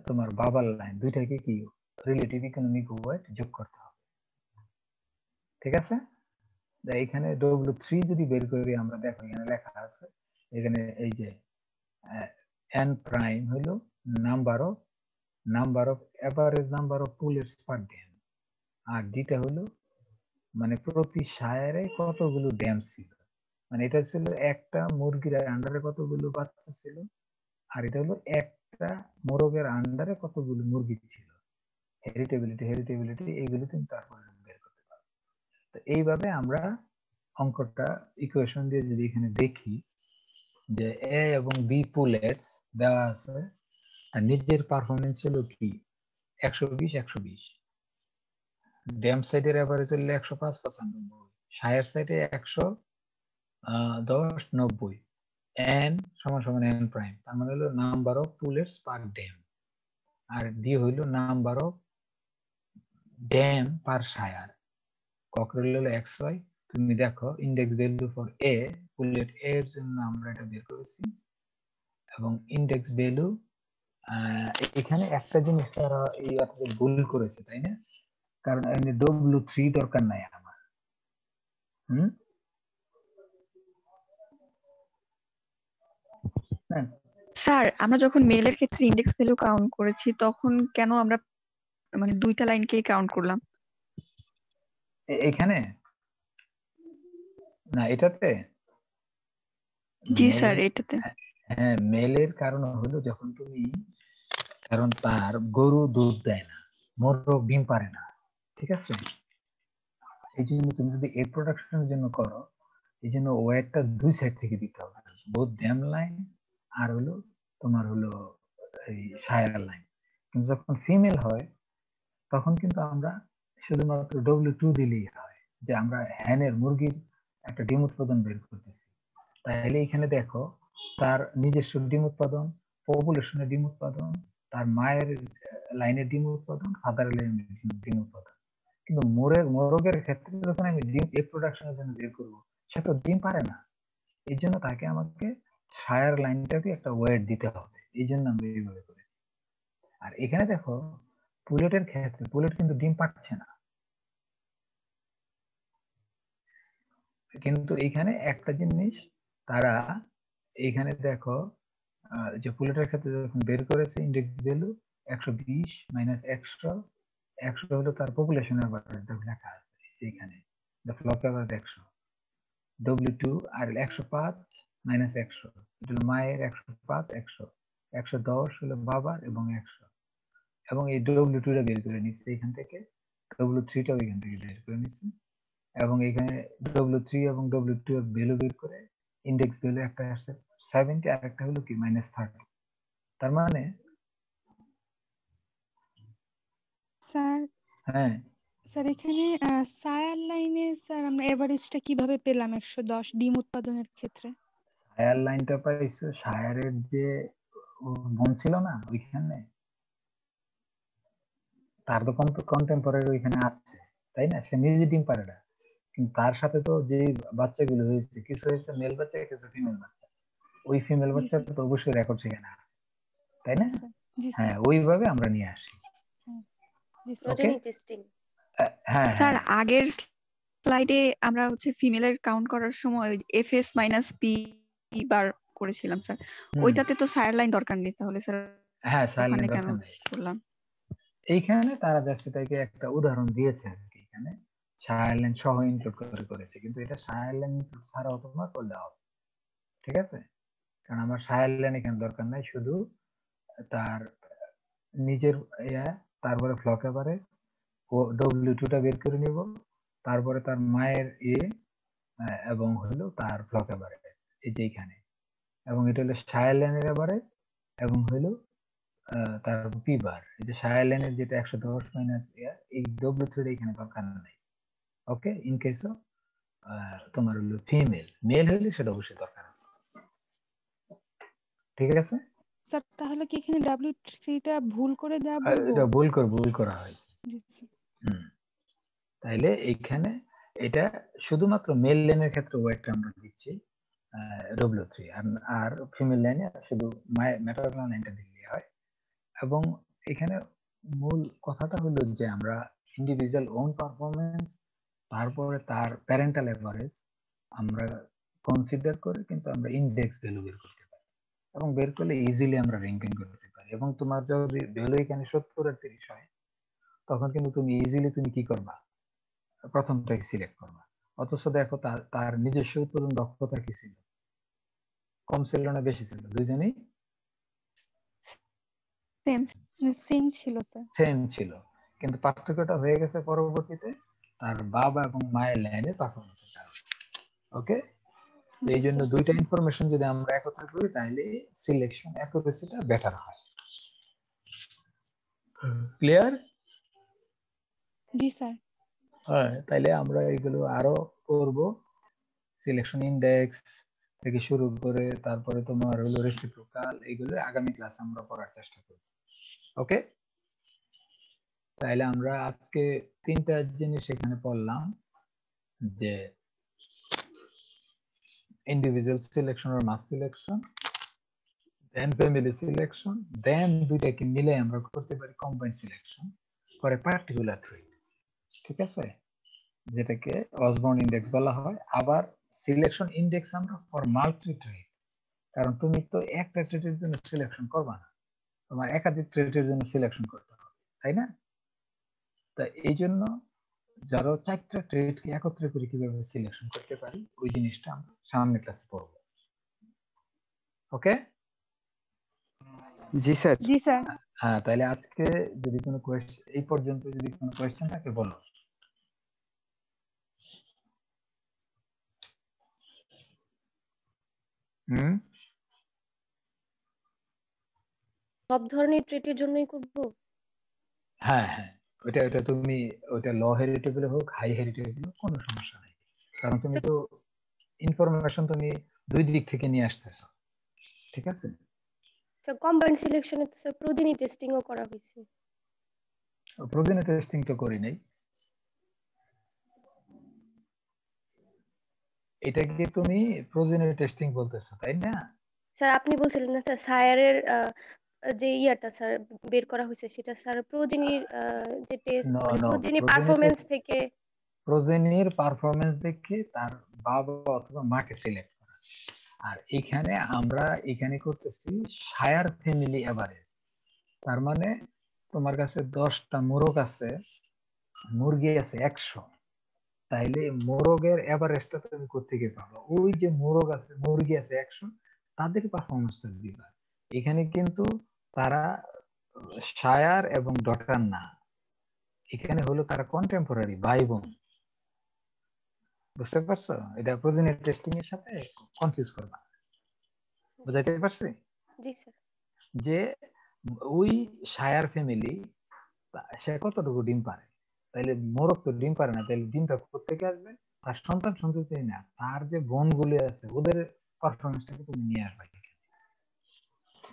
তোমার বাবার লাইন দুইটাকে কি রিলেটিভ ইকোনমিক ওয়েট যোগ করতে হবে, ঠিক আছে? এখানে W3 যদি বের করি আমরা, দেখো এখানে লেখা আছে, এখানে এই যে n প্রাইম হলো number of average number of pullets per dam, আর ডিটা হলো মানে প্রতি শায়ারে কতগুলো ড্যাম ছিল, মানে এটা ছিল একটা মুরগির আন্ডারে কতগুলো বাচ্চা ছিল, আর এটা হলো একটা মোরগের আন্ডারে কতগুলো মুরগি ছিল। হেরিটেবিলিটি এইগুলো তুমি তারপরে বের করতে পারো। তো এইভাবে আমরা অঙ্কটা ইকুয়েশন দিয়ে যদি এখানে দেখি যে এ এবং বি পুলেটস দেওয়া আছে আর নিজের পারফরমেন্স ছিল কি 120 ড্যাম সাইডের এভারেজ হলো 105 95, শায়ার সাইডে 110 90, n সমান সমান n প্রাইম, তার মানে হলো number of pullets per dam, আর ডি হইল number of dam per sire, cockerel হলো xy। তুমি দেখো index value for A, pullet A এর জন্য আমরা এটা বের করেছি, এবং ইনডেক্স ভ্যালু এখানে একটা জিনিস তারা এই অর্থে ভুল করেছে, তাই না? কারণ এখানে W3 দরকার নাই আমার, স্যার আমরা যখন মেলের ক্ষেত্রে ইনডেক্স ভ্যালু কাউন্ট করেছি তখন কেন আমরা মানে দুইটা লাইনকেই কাউন্ট করলাম? এখানে না, এটাতে জি স্যার, এটাতে হ্যাঁ, মেলের কারণ হলো যখন তুমি, কারণ তার গরু দুধ দেয় না, মোরগ ডিম পারে না, ঠিক আছে? এই জন্য তুমি যদি এগ প্রোডাকশনের জন্য করো, এই জন্য ওয়েটটা দুই সাইড থেকে দিতে হবে, বোথ ড্যাম লাইন আর হলো তোমার হলো এই শায়ার লাইন। কিন্তু যখন ফিমেল হয় তখন কিন্তু আমরা শুধুমাত্র W2 দিলেই হয়, যে আমরা হ্যানের মুরগির একটা ডিম উৎপাদন বের করতেছি। তাহলে এখানে দেখো তার নিজস্ব ডিম উৎপাদন, পপুলেশনের ডিম উৎপাদন, তার মায়ের লাইনের ডিম উৎপাদন, ফাদার লাইনের ডিম উৎপাদন। কিন্তু মোরগের ক্ষেত্রে যখন আমি ডিম এগ প্রোডাকশনের জন্য বের করবো, সে তো ডিম পারে না, এই জন্য তাকে আমাকে শায়ার লাইনটাকে একটা ওয়েট দিতে হবে, এই জন্য আমরা এইভাবে করি। আর এখানে দেখো পুলেটের ক্ষেত্রে পুলেট কিন্তু ডিম পাচ্ছে না, কিন্তু এখানে একটা জিনিস তারা এইখানে দেখো যে পুলেটের ক্ষেত্রে যখন বের করেছে ইনডেক্স ভ্যালু 120 মাইনাস 100 হলো তার পপুলেশন এভারেজ লেখা আছে এইখানে, দ্য ফ্লক এভারেজ 100, W2 আর 105 মাইনাস 100 এটা হলো মায়ের, 105 100, 110 হলো বাবার এবং 100, এবং এই W2 টা বের করে নিচ্ছে এখান থেকে, W3 টাও এখান থেকে বের করে নিচ্ছে, এবং এখানে W3 এবং W2 এর ভ্যালু বের করে ইনডেক্স ভ্যালু একটা আসছে 70 আর একটা হলো কি -30। তার মানে স্যার হ্যাঁ স্যার এখানে সায়ার লাইনে স্যার আমরা এভারেজটা কিভাবে পেলাম 110 ডিম উৎপাদনের ক্ষেত্রে? শায়ার লাইনটা পাইছো, শায়ারের যে বোন ছিল না ওইখানে, তার তো কন্টেম্পোরারি ওইখানে আছে, তাই না? সে নিজে ডিম পারে না, কিন্তু তার সাথে তো যে বাচ্চাগুলো হয়েছে, কিছু হয়েছে মেল বাচ্চা, কিছু ফিমেল বাচ্চা, ওই ফিমেল বাচ্চা তো অবশ্যই রেকর্ড সেখানে আছে, তাই না? হ্যাঁ, ওইভাবে আমরা নিয়ে আসি। Progeny testing. হ্যাঁ স্যার হ্যাঁ, আগের স্লাইডে আমরা হচ্ছে ফিমেলের কাউন্ট করার সময় এফএস মাইনাস পি বার করেছিলাম স্যার, ওইটাতে তো সায়ার দরকার নেই, তাহলে স্যার হ্যাঁ ওখানে সাইলেন্ট কেন দরকার নেই। করলাম? এইখানে তারা জাস্ট এটাকে একটা উদাহরণ দিয়েছে আর কি, এখানে সাইলেন্ট সহ ইনক্লুড করে করেছে, কিন্তু এটা সাইলেন্ট ছাড়াও তোমার করলে হবে, ঠিক আছে? কারণ আমার সাইলেন্ট এখানে দরকার নাই, শুধু তার নিজের তারপরে ফ্লক এবারে W2টা বের করে নিব, তারপরে তার মায়ের এবং হলো তার ফ্লক এবারে এই যে এখানে, এবং এটা হলো সাইলেন্টের এবারে এবং হলো তার পি বার, এই যে সাইলেন্টের যেটা 110 মাইনাস এই W3 এখানে দরকার নাই। ওকে, ইন কেস অফ তোমার হলো ফিমেল, মেল হলে সেটা অবশ্যই দরকার আছে, ঠিক আছে স্যার? তাহলে কি এখানে W3টা ভুল করে দেওয়া বলবো? এটা ভুল করা হয়েছে। তাইলে এইখানে এটা শুধুমাত্র মেল লাইনের ক্ষেত্রে ওয়েটটা আমরা দিচ্ছি W3, আর ফিমেল লাইনে শুধু ম্যাটারনাল লাইনটা দিলেই হয়। এবং এখানে মূল কথাটা হলো যে আমরা ইন্ডিভিজুয়াল ওন পারফরমেন্স, তারপরে তার প্যারেন্টাল এভারেজ আমরা কনসিডার করে কিন্তু আমরা ইনডেক্স ভ্যালু বের করতে পারি, এবং বের করলে ইজিলি আমরা র্যাঙ্কিং করতে পারি। এবং তোমার যদি ভ্যালু এখানে 70 আর 30 হয়, তখন কিন্তু তুমি ইজিলি তুমি কি করবা, প্রথমটাকে সিলেক্ট করবা। অথচ দেখো তার নিজস্ব উৎপাদন দক্ষতা কি ছিল, কম ছিল না বেশি ছিল? দুইজনেই সেম ছিল স্যার। সেম ছিল, কিন্তু পার্থক্যটা হয়ে গেছে পরবর্তীতে তার বাবা এবং মায়ের লাইনে পারফরমেন্সের কারণে। ওকে, এই জন্য দুইটা ইনফরমেশন যদি আমরা একত্র করি তাহলে সিলেকশন অ্যাকুরেসিটা বেটার হয়। ক্লিয়ার? জি স্যার। হ্যাঁ, তাইলে আমরা এগুলো আরো করব, সিলেকশন ইনডেক্স থেকে শুরু করে তারপরে তোমার হলো রেসিপ্রোকাল, এগুলো আগামী ক্লাস আমরা পড়ার চেষ্টা করব। ওকে, তাইলে আমরা আজকে তিনটা জিনিস এখানে পড়লাম, যে ইন্ডিভিজুয়াল সিলেকশন আর মাস সিলেকশন, দেন ফ্যামিলি সিলেকশন, দেন দুইটাকে মিলে আমরা করতে পারি combined selection for a particular trade, ঠিক আছে, যেটাকে অসবর্ন ইনডেক্স বলা হয়। আবার সিলেকশন ইনডেক্স আমরা ফর মাল্টি ট্রেড, কারণ তুমি তো একটা ট্রেডের জন্য সিলেকশন করবা না, তোমার একাধিক ট্রেডের জন্য সিলেকশন করতে হবে, তাই না? তা এই জন্য যারা 4টা ট্রেডকে একত্রে করে কিভাবে সিলেকশন করতে পারি ওই জিনিসটা আমরা সামনের ক্লাসে পড়ব। ওকে? জি স্যার। জি স্যার। হ্যাঁ, তাহলে আজকে যদি কোনো কোয়েশ্চেন, এই পর্যন্ত যদি কোনো কোয়েশ্চেন থাকে বলো। সব ধরনের ট্রেটের জন্যই করব? হ্যাঁ হ্যাঁ, ওটা তুমি ওটা লো হেরিটেবল হোক হাই হেরিটেবল হোক কোনো সমস্যা নাই, কারণ তুমি তো ইনফরমেশন তুমি দুই দিক থেকে নিয়ে আসতেছো, ঠিক আছে? স্যার কম্বাইন্ড সিলেকশনে তো স্যার প্রোজেনি টেস্টিংও করা হয়েছে। প্রোজেনি টেস্টিং তো করি নাই, এটাকে তুমি প্রোজেনি টেস্টিং বলতেছো তাই না? স্যার আপনি বলছিলেন না স্যার সায়ারের যে ইয়াটা স্যার বের করা হয়েছে সেটা স্যার প্রোজেনির যে টেস্ট মানে প্রোজেনি পারফরম্যান্স থেকে, প্রোজেনির পারফরম্যান্স দেখে তার বাবা অথবা মাকে সিলেক্ট করা। আর এখানে আমরা এখানে করতেছি সায়ার ফ্যামিলি এভারেজ, তার মানে তোমার কাছে 10টা মোরগ আছে, মুরগি আছে 100, তাইলে মোরগের এভারেজটা তুমি কোত্থেকে পাবো? ওই যে মোরগ আছে, মুরগি আছে 100, তাদের পারফরমেন্সটা দিবা। এখানে কিন্তু তারা সায়ার এবং ডটার না, এখানে হলো তারা কন্টেম্পোরারি ভাই বোন, বুঝতে পারছো? এটা প্রোজেনি টেস্টিং এর সাথে কনফিউজ করবা, বুঝাইতে পারছি? জি স্যার। যে ওই সায়ার ফ্যামিলি সে কতটুকু ডিম পারে, তাইলে মোরগ তো ডিম পারে না, তাইলে ডিমটা কোথেকে আসবে? তার সন্তান সন্ততি না, তার যে বোনগুলি আছে ওদের পারফরমেন্সটাকে তুমি নিয়ে আসবে,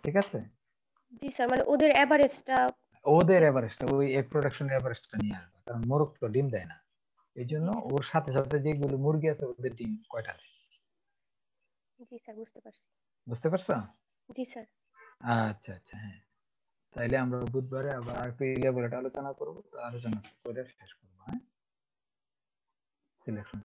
ঠিক আছে? জি স্যার, মানে ওদের এভারেজটা ওদের এভারেজটা ওই এগ প্রোডাকশন এভারেজটা নিয়ে আসবে, কারণ মোরগ তো ডিম দেয় না, এই জন্য ওর সাথে সাথে যেগুলো মুরগি আছে ওদের ডিম কয়টা দেয়। জি স্যার, বুঝতে পারছি। বুঝতে পারছো? জি স্যার। আচ্ছা আচ্ছা, হ্যাঁ, তাইলে আমরা বুধবারে আবার আর একটু ইলাবোরেট আলোচনা করবো, তো আলোচনা করে শেষ করবো। হ্যাঁ, সিলেকশন